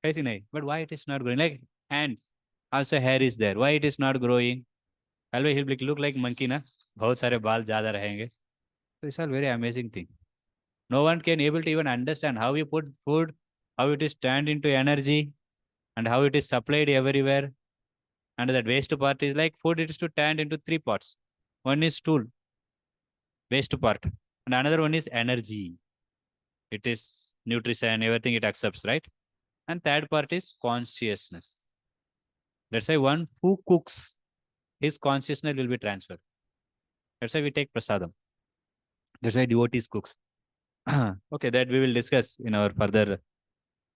ऐसी नहीं. But why it is not growing? Like hands also hair is there, why it is not growing? Always he will look like monkey ना, बहुत सारे बाल ज्यादा रहेंगे. तो it's all very amazing thing. No one can able to even understand how you put food, how it is turned into energy, and how it is supplied everywhere. And that waste part is like food, it is to turned into three parts. One is stool, waste part, and another one is energy. It is nutrition, everything it accepts, right? And third part is consciousness. That's why one who cooks, his consciousness will be transferred. That's why we take prasadam. That's why devotees cooks. Okay, that we will discuss in our further.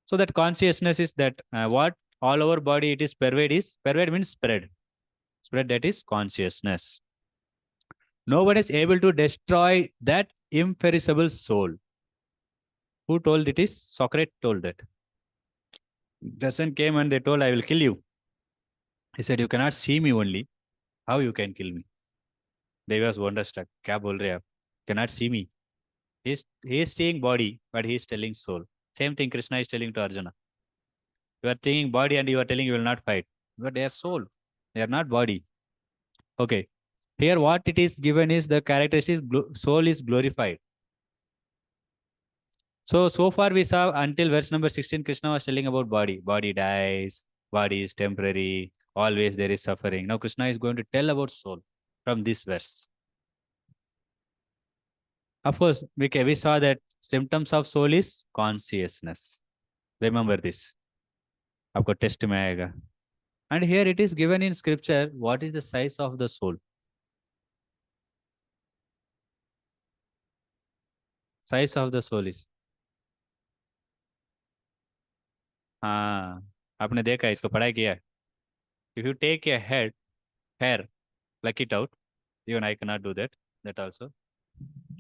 So that consciousness is that what all over body it is pervade means spread. Spread, that is consciousness. No one is able to destroy that imperishable soul. Who told it is? Socrates told that. Person came and they told, I will kill you. He said, you cannot see me only. How you can kill me? They was wonderstruck. क्या बोल रहे आप? Cannot see me. He is seeing body, but he is telling soul. Same thing Krishna is telling to Arjuna. You are seeing body and you are telling you will not fight. But they are soul. They are not body. Okay. Here what it is given is the characteristic soul is glorified. So far we saw until verse number 16, Krishna was telling about body. Body dies, body is temporary, always there is suffering. Now Krishna is going to tell about soul from this verse. Of course, we saw that symptoms of soul is consciousness. Remember this. आपको test में आएगा. And here it is given in scripture, what is the size of the soul? Size of the soul is. हाँ, आपने देखा, इसको पढ़ाई किया है. If you take a hair, pluck it out. Even I cannot do that. That also.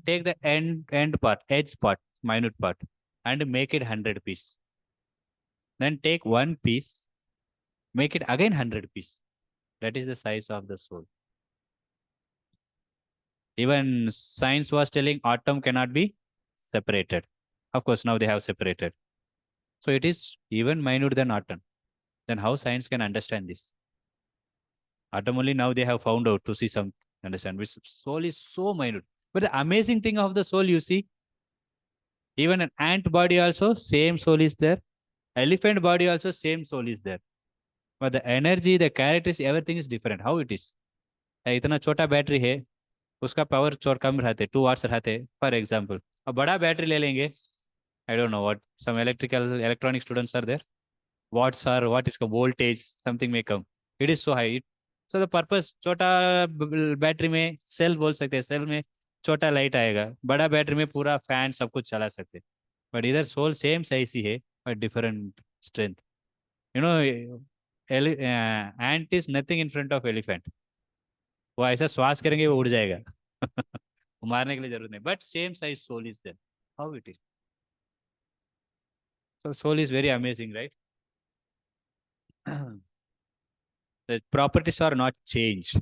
Take the end part, edge part, minute part, and make it 100 piece. Then take one piece, make it again 100 piece. That is the size of the soul. Even science was telling atom cannot be separated. Of course, now they have separated. So it is even minute than atom. Then how science can understand this? Atom only now they have found out to see some, understand, which soul is so minute. But the amazing thing of the soul, you see, even an ant body also, same soul is there. Elephant body also, same soul is there. But the energy, the characters, everything is different. How it is? इतना छोटा battery है, उसका power चोर कम रहते, 2 hours रहते, for example. अब बड़ा battery ले लेंगे, I don't know what, some electrical electronic students are there, what's are what इसका वोल्टेज समथिंग में कम, it is so high. So the purpose, छोटा बैटरी में सेल बोल सकते हैं, सेल में छोटा लाइट आएगा, बड़ा बैटरी में पूरा फैन सब कुछ चला सकते. बट इधर सोल सेम साइज ही है, but different strength. You know, ant is nothing in front of elephant. वो ऐसा श्वास करेंगे वो उड़ जाएगा. वो मारने के लिए जरूरत नहीं. But same size soul is there. How it is? So soul is very amazing, right? The properties are not changed.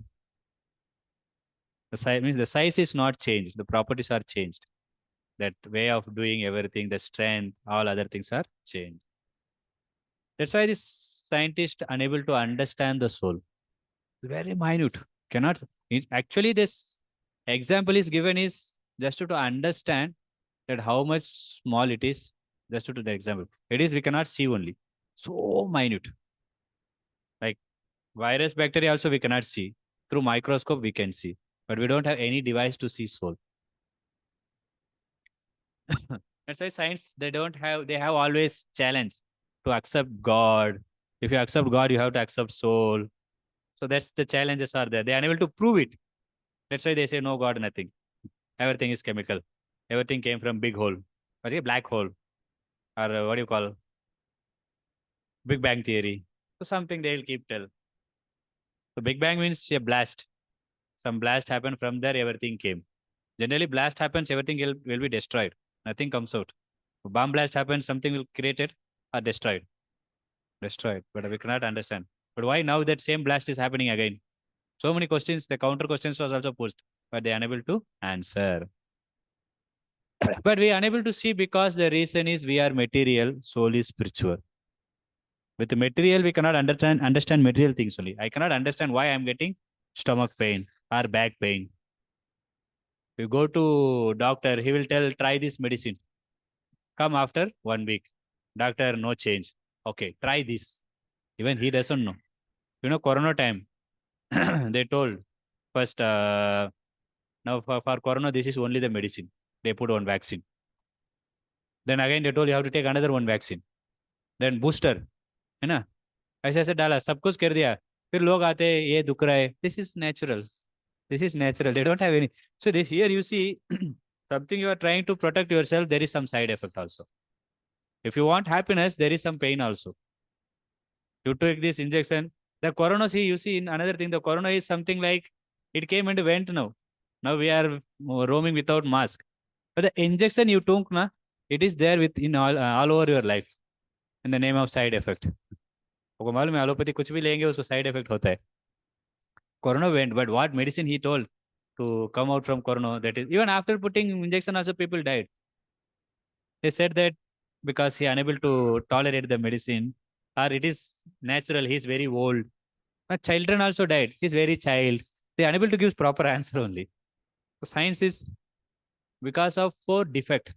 The size means the size is not changed. The properties are changed. That way of doing everything, the strength, all other things are changed. That's why this scientist unable to understand the soul. Very minute. Cannot. Actually, this example is given is just to understand that how much small it is. Just to the example, it is we cannot see only. So minute. Like virus, bacteria also we cannot see. Through microscope we can see, but we don't have any device to see soul. That's why science they have always challenge to accept God. If you accept God, you have to accept soul. So that's the challenges are there. They are unable to prove it. That's why they say no God, nothing. Everything is chemical. Everything came from big hole, or a black hole, or what do you call Big Bang theory. So something they will keep tell. So Big Bang means a blast. Some blast happened from there, everything came. Generally, blast happens, everything will be destroyed. Nothing comes out. Bomb blast happens, something will created or destroyed. Destroyed. But we cannot understand. But why now that same blast is happening again? So many questions, the counter questions was also posed, but they are unable to answer. But we are unable to see because the reason is we are material, soul is spiritual. With the material, we cannot understand material things only. I cannot understand why I'm getting stomach pain or back pain. You go to doctor, he will tell, try this medicine. Come after 1 week. Doctor, no change. Okay, try this. Even he doesn't know. Corona time, they told first, now for corona, this is only the medicine. They put one vaccine. Then again, they told you have to take another one vaccine. Then booster, है ना? ऐसे ऐसे डाला, सब कुछ कर दिया. फिर लोग आते हैं, ये दुख रहा है. This is natural. This is natural. They don't have any. So this, here you see something you are trying to protect yourself. There is some side effect also. If you want happiness, there is some pain also. You take this injection. The corona, see, you see in another thing, the corona is something like it came and went now. Now we are roaming without mask. But the injection you took, na, it is there with in all over your life in the name of side effect. आपको मालूम है allopathy कुछ भी लेंगे उसको side effect होता है. Corona went, but what medicine he told to come out from corona? That is even after putting injection, also people died. They said that because he unable to tolerate the medicine, or it is natural. He is very old. But children also died. He is very child. They are unable to give proper answer only. So science is because of four defect.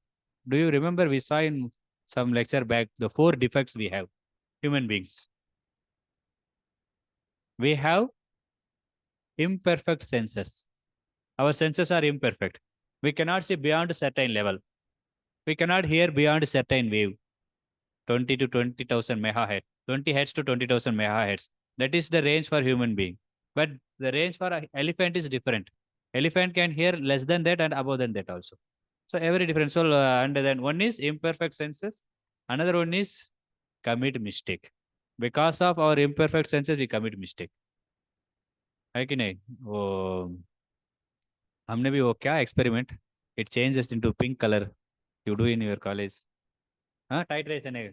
Do you remember we saw in some lecture back the four defects we have, human beings. We have imperfect senses. Our senses are imperfect. We cannot see beyond a certain level. We cannot hear beyond a certain wave. 20 to 20,000 megahertz. 20 hertz to 20,000 megahertz. That is the range for human being. But the range for an elephant is different. Elephant can hear less than that and above than that also. So every different. So and then one is imperfect senses. Another one is commit mistake. Because of our imperfect senses, we commit mistake. है कि नहीं वो हमने भी वो क्या experiment it changes into pink colour you do in your college. हाँ titration है.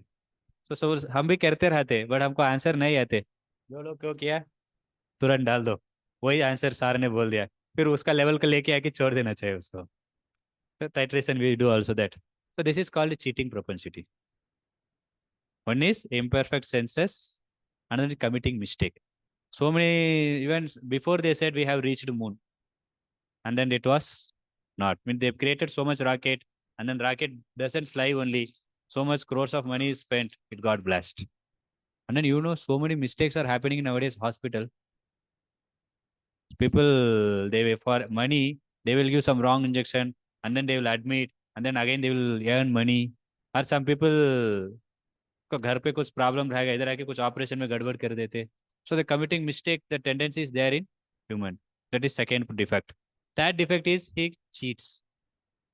तो हम भी करते रहते बट हमको आंसर नहीं आते. जो लोग क्यों किया तुरंत डाल दो वही आंसर सर ने बोल दिया फिर उसका लेवल का लेके आके छोड़ देना चाहिए उसको. तो titration we do also that. So this is called a cheating propensity. One is imperfect senses, another is committing mistake. So many events before they said we have reached moon, and then it was not. I mean they've created so much rocket, and then rocket doesn't fly only. So much crores of money is spent, it got blast. And then so many mistakes are happening nowadays. Hospital people they will for money they will give some wrong injection, and then they will admit, and then again they will earn money. और some people को घर पे कुछ problem रहेगा इधर आके कुछ operation में गड़बड़ कर देते. So the committing mistake, the tendency is there in human. That is second defect. That defect is he cheats.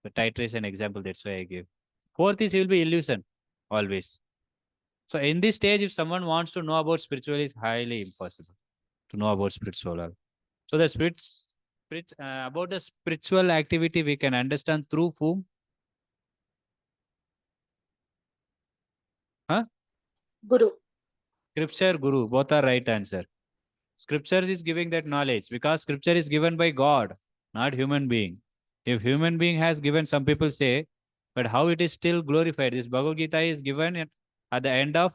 The titration example, that's why I give. Fourth is he will be illusion always. So in this stage, if someone wants to know about spiritual, is highly impossible to know about spiritual. So the about the spiritual activity we can understand through whom? Huh? Guru. Scripture, Guru, both are right answer. Scripture is giving that knowledge because scripture is given by God. not human being. If human being has given, some people say, but how it is still glorified? This Bhagavad Gita is given at the end of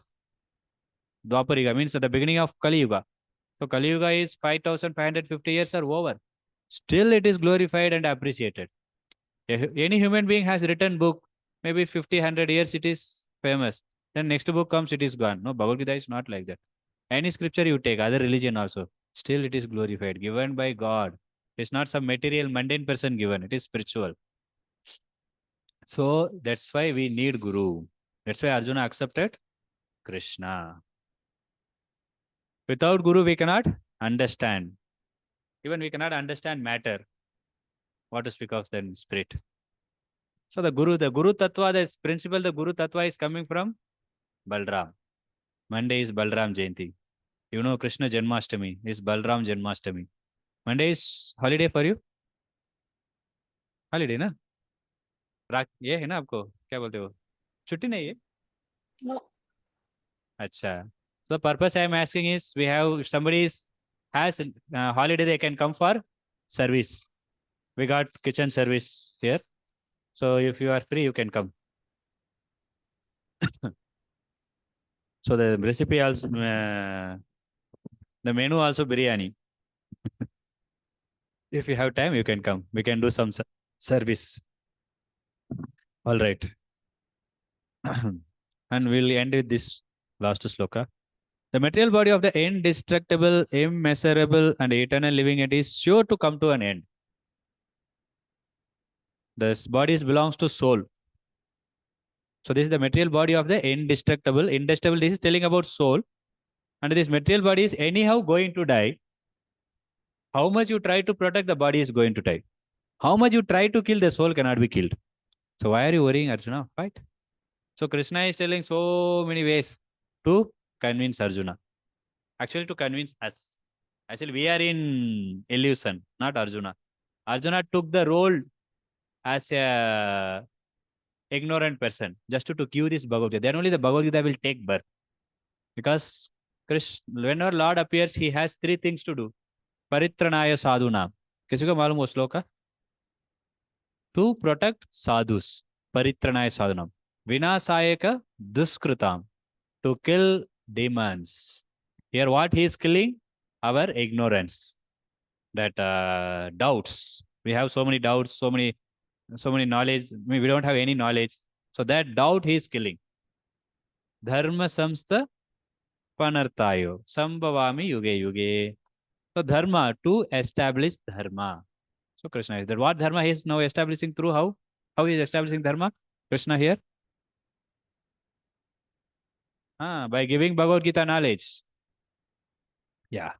Dwapar Yuga, means at the beginning of Kali Yuga. So Kali Yuga is 5,550 years are over. Still it is glorified and appreciated. Any human being has written book, maybe 50, 100 years it is famous. Then next book comes, it is gone. No, Bhagavad Gita is not like that. Any scripture you take, other religion also, still it is glorified, given by God. It's not some material, mundane person given. It is spiritual. So that's why we need Guru. That's why Arjuna accepted Krishna. Without Guru, we cannot understand. Even we cannot understand matter. What to speak of then spirit. So the Guru Tattva, the principle, the Guru Tattva is coming from Balram. Monday is Balram Jayanti. You know Krishna Janmashtami is Balram Janmashtami. Monday is holiday for you? Holiday ना रात ये है ना आपको क्या बोलते हो छुट्टी नहीं है No. अच्छा so the purpose I am asking is we have if somebody is has holiday they can come for service we got kitchen service here so if you are free you can come so the recipe also the menu also biryani if you have time you can come we can do some service all right and we'll end with this last sloka. The material body of the indestructible, immeasurable, and eternal living it is sure to come to an end. This body belongs to soul. So this is the material body of the indestructible. Indestructible, this is telling about soul. And this material body is anyhow going to die. How much you try to protect, the body is going to die. How much you try to kill, the soul cannot be killed. So why are you worrying, Arjuna? Fight. So Krishna is telling so many ways to convince Arjuna. Actually, to convince us. Actually, we are in illusion, not Arjuna. Arjuna took the role as a ignorant person just to give this Bhagavad Gita. Then only the Bhagavad Gita will take birth. Because Krishna, whenever Lord appears, he has three things to do. Paritranaya sadhuna. किसी को मालूम वो श्लोक To protect sadhus. Paritranaya sadhunam. Vinasayaka duskritam. To kill demons. Here what he is killing? Our ignorance. That doubts. We have so many doubts, so many knowledge. We don't have any knowledge. So that doubt he is killing. Dharma samstha panartayo. Sambhavami yuge yuge. So dharma, to establish dharma. So Krishna is that. What dharma he is now establishing through how? How he is establishing dharma? Krishna here? By giving Bhagavad Gita knowledge. Yeah.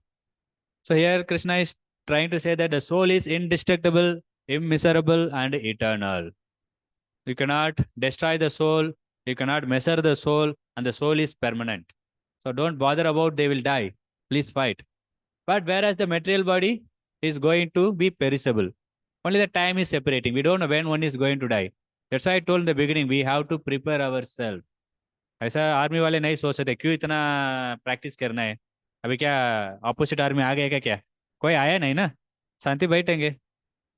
So here Krishna is trying to say that the soul is indestructible, immeasurable, and eternal. You cannot destroy the soul, you cannot measure the soul, and the soul is permanent. So don't bother about they will die. Please fight. But whereas the material body is going to be perishable. Only the time is separating. We don't know when one is going to die. That's why I told in the beginning, we have to prepare ourselves. ऐसा army वाले नहीं सोच सकते क्यों इतना practice करना है अभी क्या ऑपोजिट आर्मी आ गया क्या कोई आया नहीं ना शांति बैठेंगे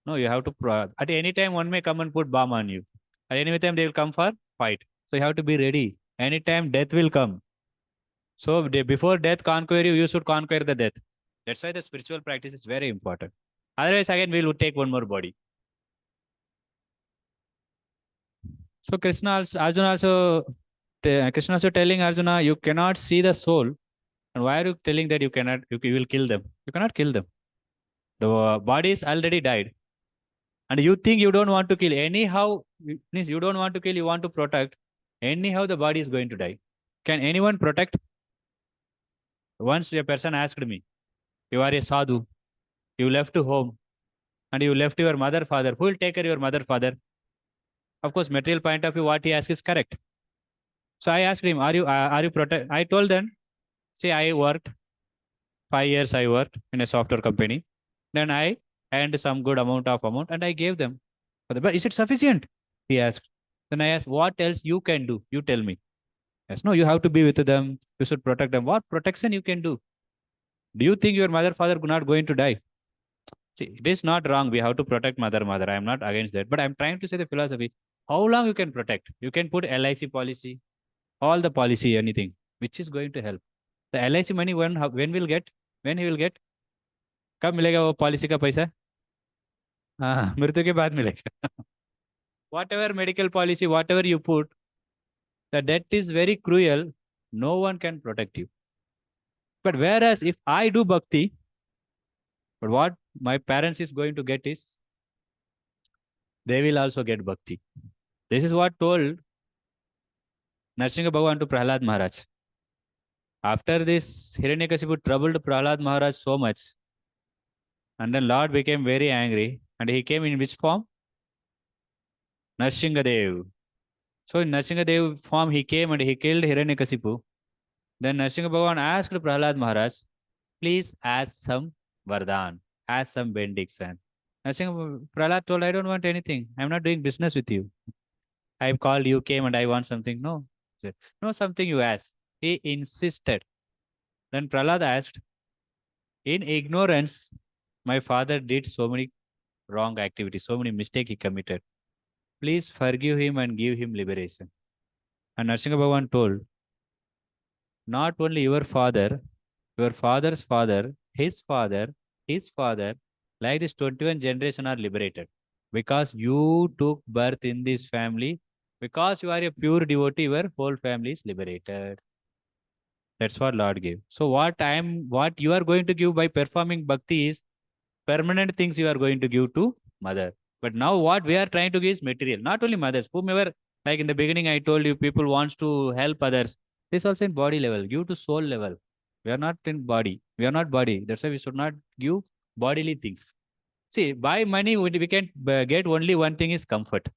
no you have to at any time one may come and put bomb on you at any time they will come for fight so you have to be ready anytime death will come so before death conquer you you should conquer the death that's why the spiritual practice is very important otherwise again we will take one more body so Arjuna also Krishna also telling Arjuna, you cannot see the soul. And why are you telling that you will kill them? You cannot kill them. The body is already died. And you think you don't want to kill. Anyhow, means you don't want to kill, you want to protect. Anyhow, the body is going to die. Can anyone protect? Once a person asked me, you are a sadhu, you left home, and you left your mother, father. Who will take care of your mother, father? Of course, material point of view, what he asked is correct. So I asked him, are you protect? I told them, see, I worked 5 years. I worked in a software company. Then I earned some good amount and I gave them. But is it sufficient? He asked. Then I asked, what else you can do? You tell me. Yes, no, you have to be with them. You should protect them. What protection you can do? Do you think your mother, father are not going to die? See, it is not wrong. We have to protect mother. I am not against that. But I'm trying to say the philosophy. How long you can protect? You can put LIC policy, all the policy, anything, which is going to help. The LIC money when will get? When he will get? कब मिलेगा वो policy का पैसा? हाँ मृत्यु के बाद मिलेगा. Whatever medical policy, whatever you put, the debt is very cruel. No one can protect you. But whereas if I do bhakti, but what my parents is going to get is they will also get bhakti. This is what told Narsinga Bhagavan to Prahlad Maharaj. After this, Hiranyakasipu troubled Prahlad Maharaj so much, and then Lord became very angry, and he came in which form? Narsingadev. So in Narsingadev form, he came and he killed Hiranyakasipu. Then Narsinga Bhagavan asked Prahlad Maharaj, please ask some Vardhan, ask some benediction. Prahlad told, I don't want anything. I'm not doing business with you. I've called you, came and I want something. No. No, something you asked. He insisted. Then Prahlad asked, in ignorance, my father did so many wrong activities, so many mistakes he committed. Please forgive him and give him liberation. And Narsinga Bhagavan told, not only your father's father, his father, like this 21 generation are liberated. Because you took birth in this family, because you are a pure devotee, your whole family is liberated. That's what Lord gave. So what you are going to give by performing bhakti is permanent things you are going to give to mother. But now what we are trying to give is material. Not only mothers, whomever, like in the beginning I told you, people wants to help others. This also in body level, give to soul level. We are not in body. We are not body. That's why we should not give bodily things. See, by money we can get only one thing is comfort.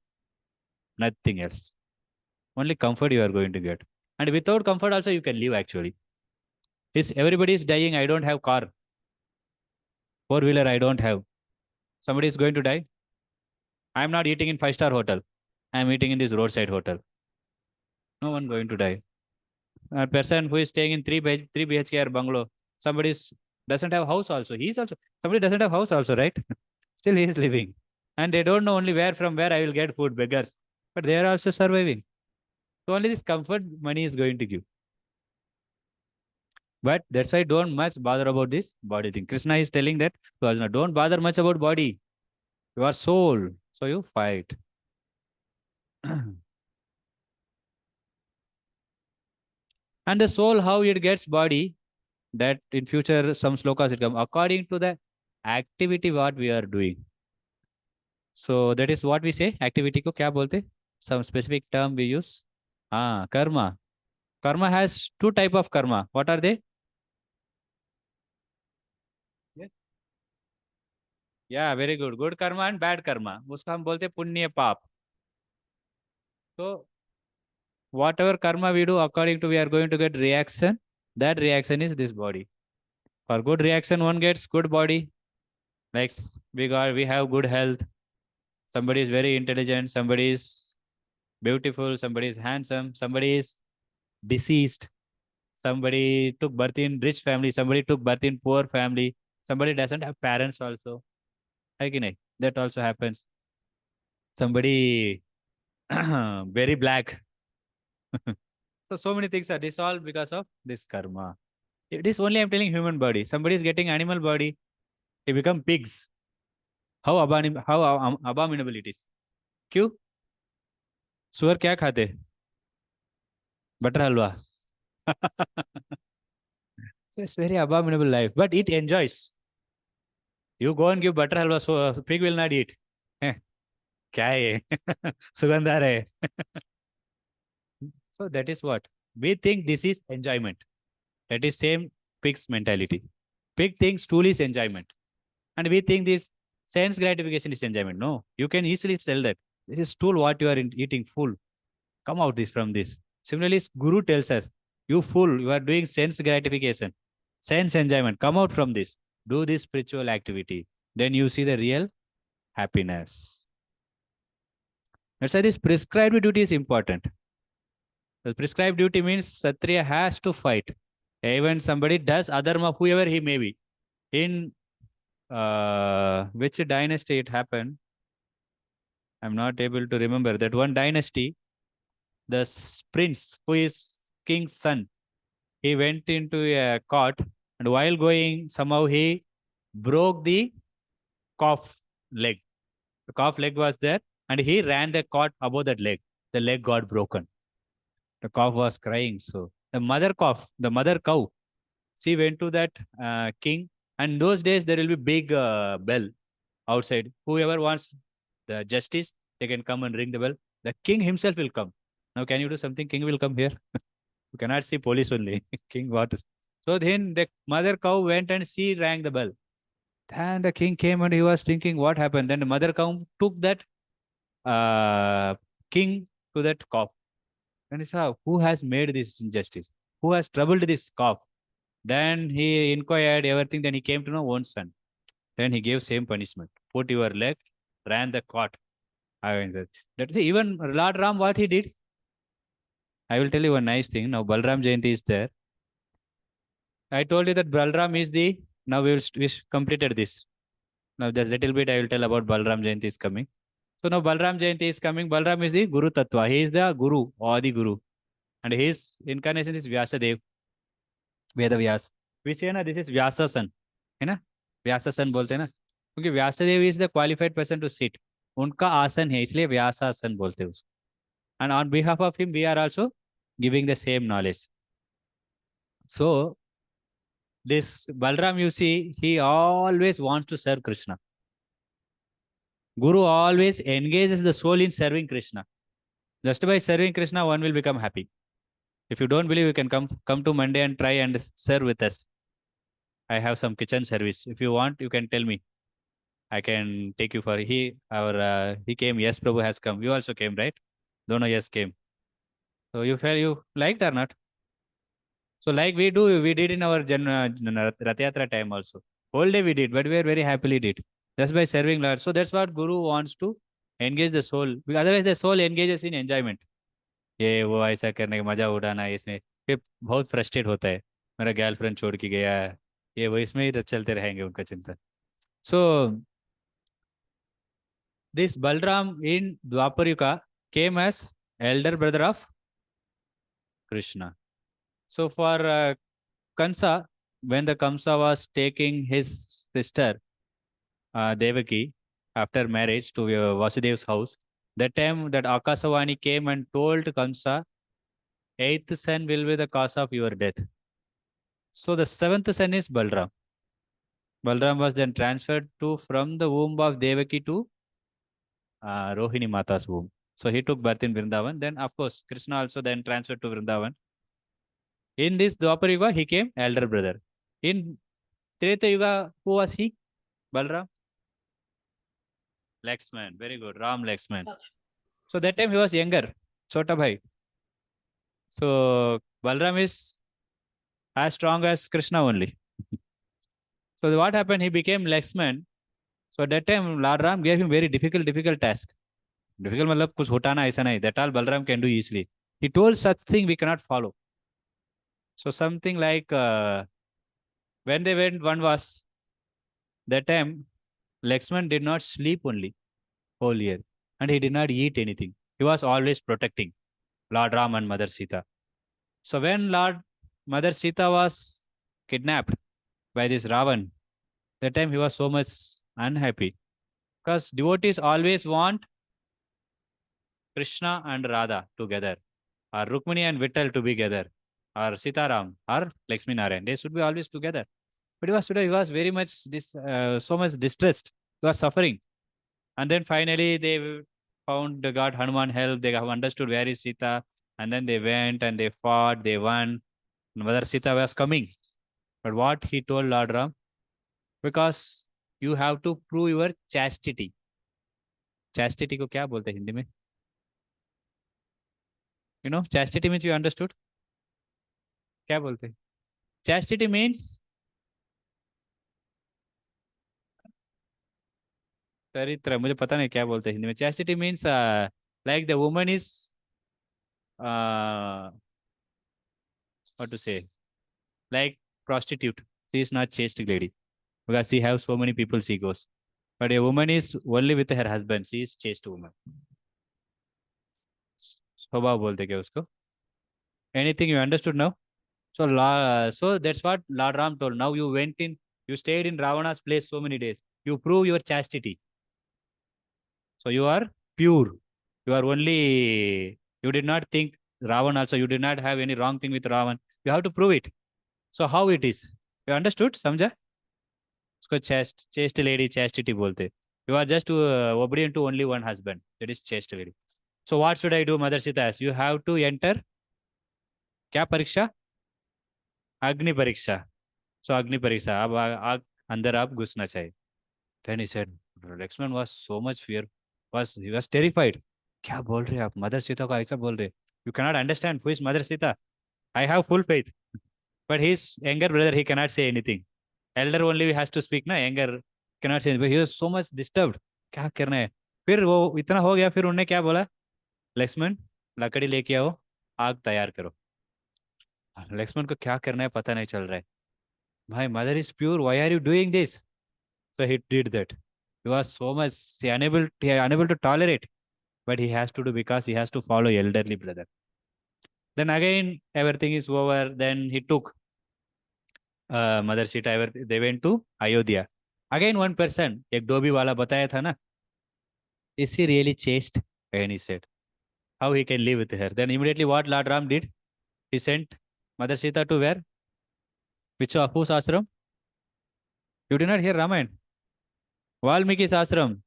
Nothing else. Only comfort you are going to get. And without comfort also you can live actually. Is everybody is dying, I don't have car. Four-wheeler I don't have. Somebody is going to die. I am not eating in five-star hotel. I am eating in this roadside hotel. No one going to die. A person who is staying in 3 BHK or bungalow, somebody doesn't have house also. Somebody doesn't have house also, right? Still he is living. And they don't know only from where I will get food, beggars. But they are also surviving. So only this comfort money is going to give. But that's why don't much bother about this body thing. Krishna is telling that to Arjuna, don't bother much about body. You are soul. So you fight. And the soul, how it gets body, that in future some slokas will come according to the activity what we are doing. So that is what we say. Activity ko kya bolte? Some specific term we use. Karma. Karma has two type of karma. What are they? Yeah, very good. Good karma and bad karma. उसका हम बोलते पुण्य पाप. So whatever karma we do, according to we are going to get reaction. That reaction is this body. For good reaction, one gets good body. Like we have good health. Somebody is very intelligent. Somebody is beautiful. Somebody is handsome. Somebody is deceased. Somebody took birth in rich family. Somebody took birth in poor family. Somebody doesn't have parents also. That also happens. Somebody very black. So many things are this all because of this karma. This only I'm telling human body. Somebody is getting animal body. They become pigs. How abominable it is. क्यों? सुअर क्या खाते? Butter halwa. So it's very abominable life, but it enjoys. You go and give butter halwa, so pig will not eat. क्या है ये? सुगंध आ रहा है. So that is what we think. This is enjoyment. That is same pig's mentality. Pig thinks tool is enjoyment, and we think this sense gratification is enjoyment. No, you can easily tell that this is tool. What you are eating full. Come out this from this. Similarly, Guru tells us, you fool, you are doing sense gratification, sense enjoyment. Come out from this. Do this spiritual activity. Then you see the real happiness. That's why this prescribed duty is important. The prescribed duty means Satriya has to fight. Even somebody does adharma, whoever he may be. In which dynasty it happened? I'm not able to remember that one dynasty. The prince, who is king's son, he went into a court, and while going, somehow he broke the calf leg. The calf leg was there, and he ran the cart above that leg. The leg got broken. The calf was crying. So the mother cow, she went to that king. And those days there will be big bell outside. Whoever wants the justice, they can come and ring the bell. The king himself will come. Now, can you do something? King will come here. You cannot see police only. King what? So then the mother cow went and she rang the bell. Then the king came and he was thinking what happened. Then the mother cow took that uh, king to that cow. And he saw who has made this injustice? Who has troubled this cow? Then he inquired everything. Then he came to know one son. Then he gave same punishment. Put your leg, ran the court. I mean, that even Lord Ram, what he did, I will tell you one nice thing. Now Balram Jayanti is there. I told you that Balram is the, now we completed this. Now the little bit I will tell about Balram Jayanti is coming. So now Balram Jayanti is coming. Balram is the Guru Tattva. He is the Guru or the Guru. And his incarnation is Vyasadev, Veda Vyas. We say na this is Vyasa son. है ना? व्यासा सन बोलते हैं ना, क्योंकि Vyasadev is the qualified person to sit. उनका आसन है, इसलिए व्यासासन बोलते हैं उसको. And on behalf of him we are also giving the same knowledge. So this Balram, you see, he always wants to serve Krishna. Guru always engages the soul in serving Krishna. Just by serving Krishna, one will become happy. If you don't believe, you can come to Monday and try and serve with us. I have some kitchen service. If you want, you can tell me. I can take you for he came. Yes, Prabhu has come. You also came, right? Dono yes came. So you felt you liked or not? So like we did in our Rath Yatra time also. Whole day we did, but we are very happily did. Just by serving Lord. So that's what Guru wants to engage the soul. Because otherwise the soul engages in enjoyment. ये वो ऐसा करने का मजा उड़ाना इसमें फिर बहुत फ्रस्ट्रेट होता है. मेरा गर्लफ्रेंड छोड़ के गया है, ये वो इसमें ही चलते रहेंगे उनका चिंता. So this Balram in Dwapar Yuga came as elder brother of Krishna. So for Kansa, when the Kamsa was taking his sister Devaki after marriage to Vasudev's house, that time that Akasavani came and told Kamsa, eighth son will be the cause of your death. So the seventh son is Balram. Balram was then transferred to from the womb of Devaki to Rohini Mata's womb. So he took birth in Vrindavan. Then, of course, Krishna also then transferred to Vrindavan. In this Dwapar Yuga, he came elder brother. In Treta Yuga, who was he? Balram? Laxman. Very good. Ram Laxman. So that time he was younger. Chota Bhai. So Balram is as strong as Krishna only. So what happened? He became Laxman. So that time Lord Ram gave him very difficult task. Difficult मतलब कुछ होटाना ऐसा नहीं. That all Balram can do easily. He told such thing we cannot follow. So something like when they went Vanvas, that time Laxman did not sleep only whole year, and he did not eat anything. He was always protecting Lord Ram and Mother Sita. So when Lord Mother Sita was kidnapped by this Ravan, that time he was so much unhappy, because devotees always want Krishna and Radha together, or Rukmini and Vittal to be together, or Sitaram, or Lakshmi Narayan. They should be always together. But he was very much so much distressed. He was suffering. And then finally they found the God Hanuman help. They have understood where is Sita. And then they went and they fought, they won. Mother Sita was coming. But what he told Lord Ram? Because you have to prove your chastity. Chastity को क्या बोलते हैं हिंदी में? You know, chastity means you understood? क्या बोलते हैं? Chastity means चरित्र. मुझे पता नहीं क्या बोलते हैं हिंदी में. Chastity means like the woman is what to say, like prostitute. She is not chaste lady. because she have so many people she goes. But a woman is only with her husband. She is chaste woman. स्वभाव बोलते क्या उसको? Anything you understood now? So that's what Lord Ram told. Now you stayed in Ravana's place so many days. You prove your chastity. So you are pure. You are only, you did not think Ravan also, you did not have any wrong thing with Ravan. You have to prove it. So how it is? You understood? समझा? उसको chaste lady chastity बोलते. You are just obedient to only one husband. That is chaste lady. So what should I do, Mother Sita asked? You have to enter क्या परीक्षा? अग्नि परीक्षा. So अग्नि परीक्षा. अब आग अंदर आप घुसना चाहिए. Then he said, Lakshman was so much fear, he was terrified. क्या बोल रहे हैं आप? मदर सीता को ऐसा बोल रहे? You cannot understand who is Mother Sita. I have full faith. But his younger brother, he cannot say anything. Elder only has to speak, ना? Younger cannot say anything. But he was so much disturbed. क्या करना है? फिर वो इतना हो गया, फिर उन्होंने क्या बोला? लक्ष्मण, लकड़ी लेके आओ, आग तैयार करो. लक्ष्मण को क्या करना है पता नहीं चल रहा है. भाई, mother is pure, why are you doing this? So he did that. He was so much unable to tolerate, but he has to do because he has to follow elderly brother. Then again everything is over. Then he took Mother Sita. They went to Ayodhya. Again one person, एक Dobby वाला बताया था ना, is he really chaste? And he said, how he can live with her? Then immediately what Lord Ram did? He sent Mother Sita to where? Which whose ashram? You did not hear Ramayana? Valmiki's ashram.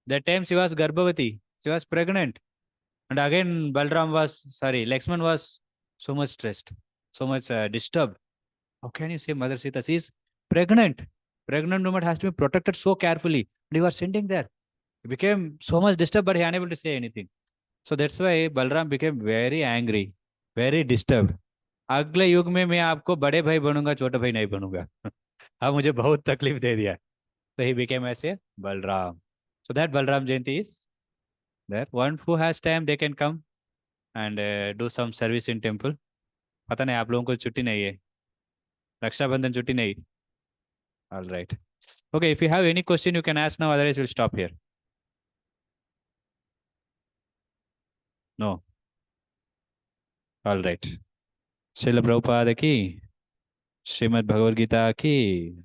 That time she was Garbhavati. She was pregnant. And again, Lakshman was so much stressed, so much disturbed. How can you say Mother Sita? She is pregnant. Pregnant woman has to be protected so carefully. And you are sending there. He became so much disturbed, but he unable to say anything. So that's why Balram became very angry, very disturbed. अगले युग में मैं आपको बड़े भाई बनूंगा, छोटे भाई नहीं बनूंगा. अब मुझे बहुत तकलीफ दे दिया. So he became as a Balram. So that Balram Jayanti is there. One who has time, they can come and do some service in temple. पता नहीं आप लोगों को छुट्टी नहीं है, रक्षाबंधन छुट्टी नहीं. All right. Okay, if you have any question, you can ask now. Otherwise, we'll stop here. No. All right. Srila Prabhupada की, श्रीमद् भगवद गीता की.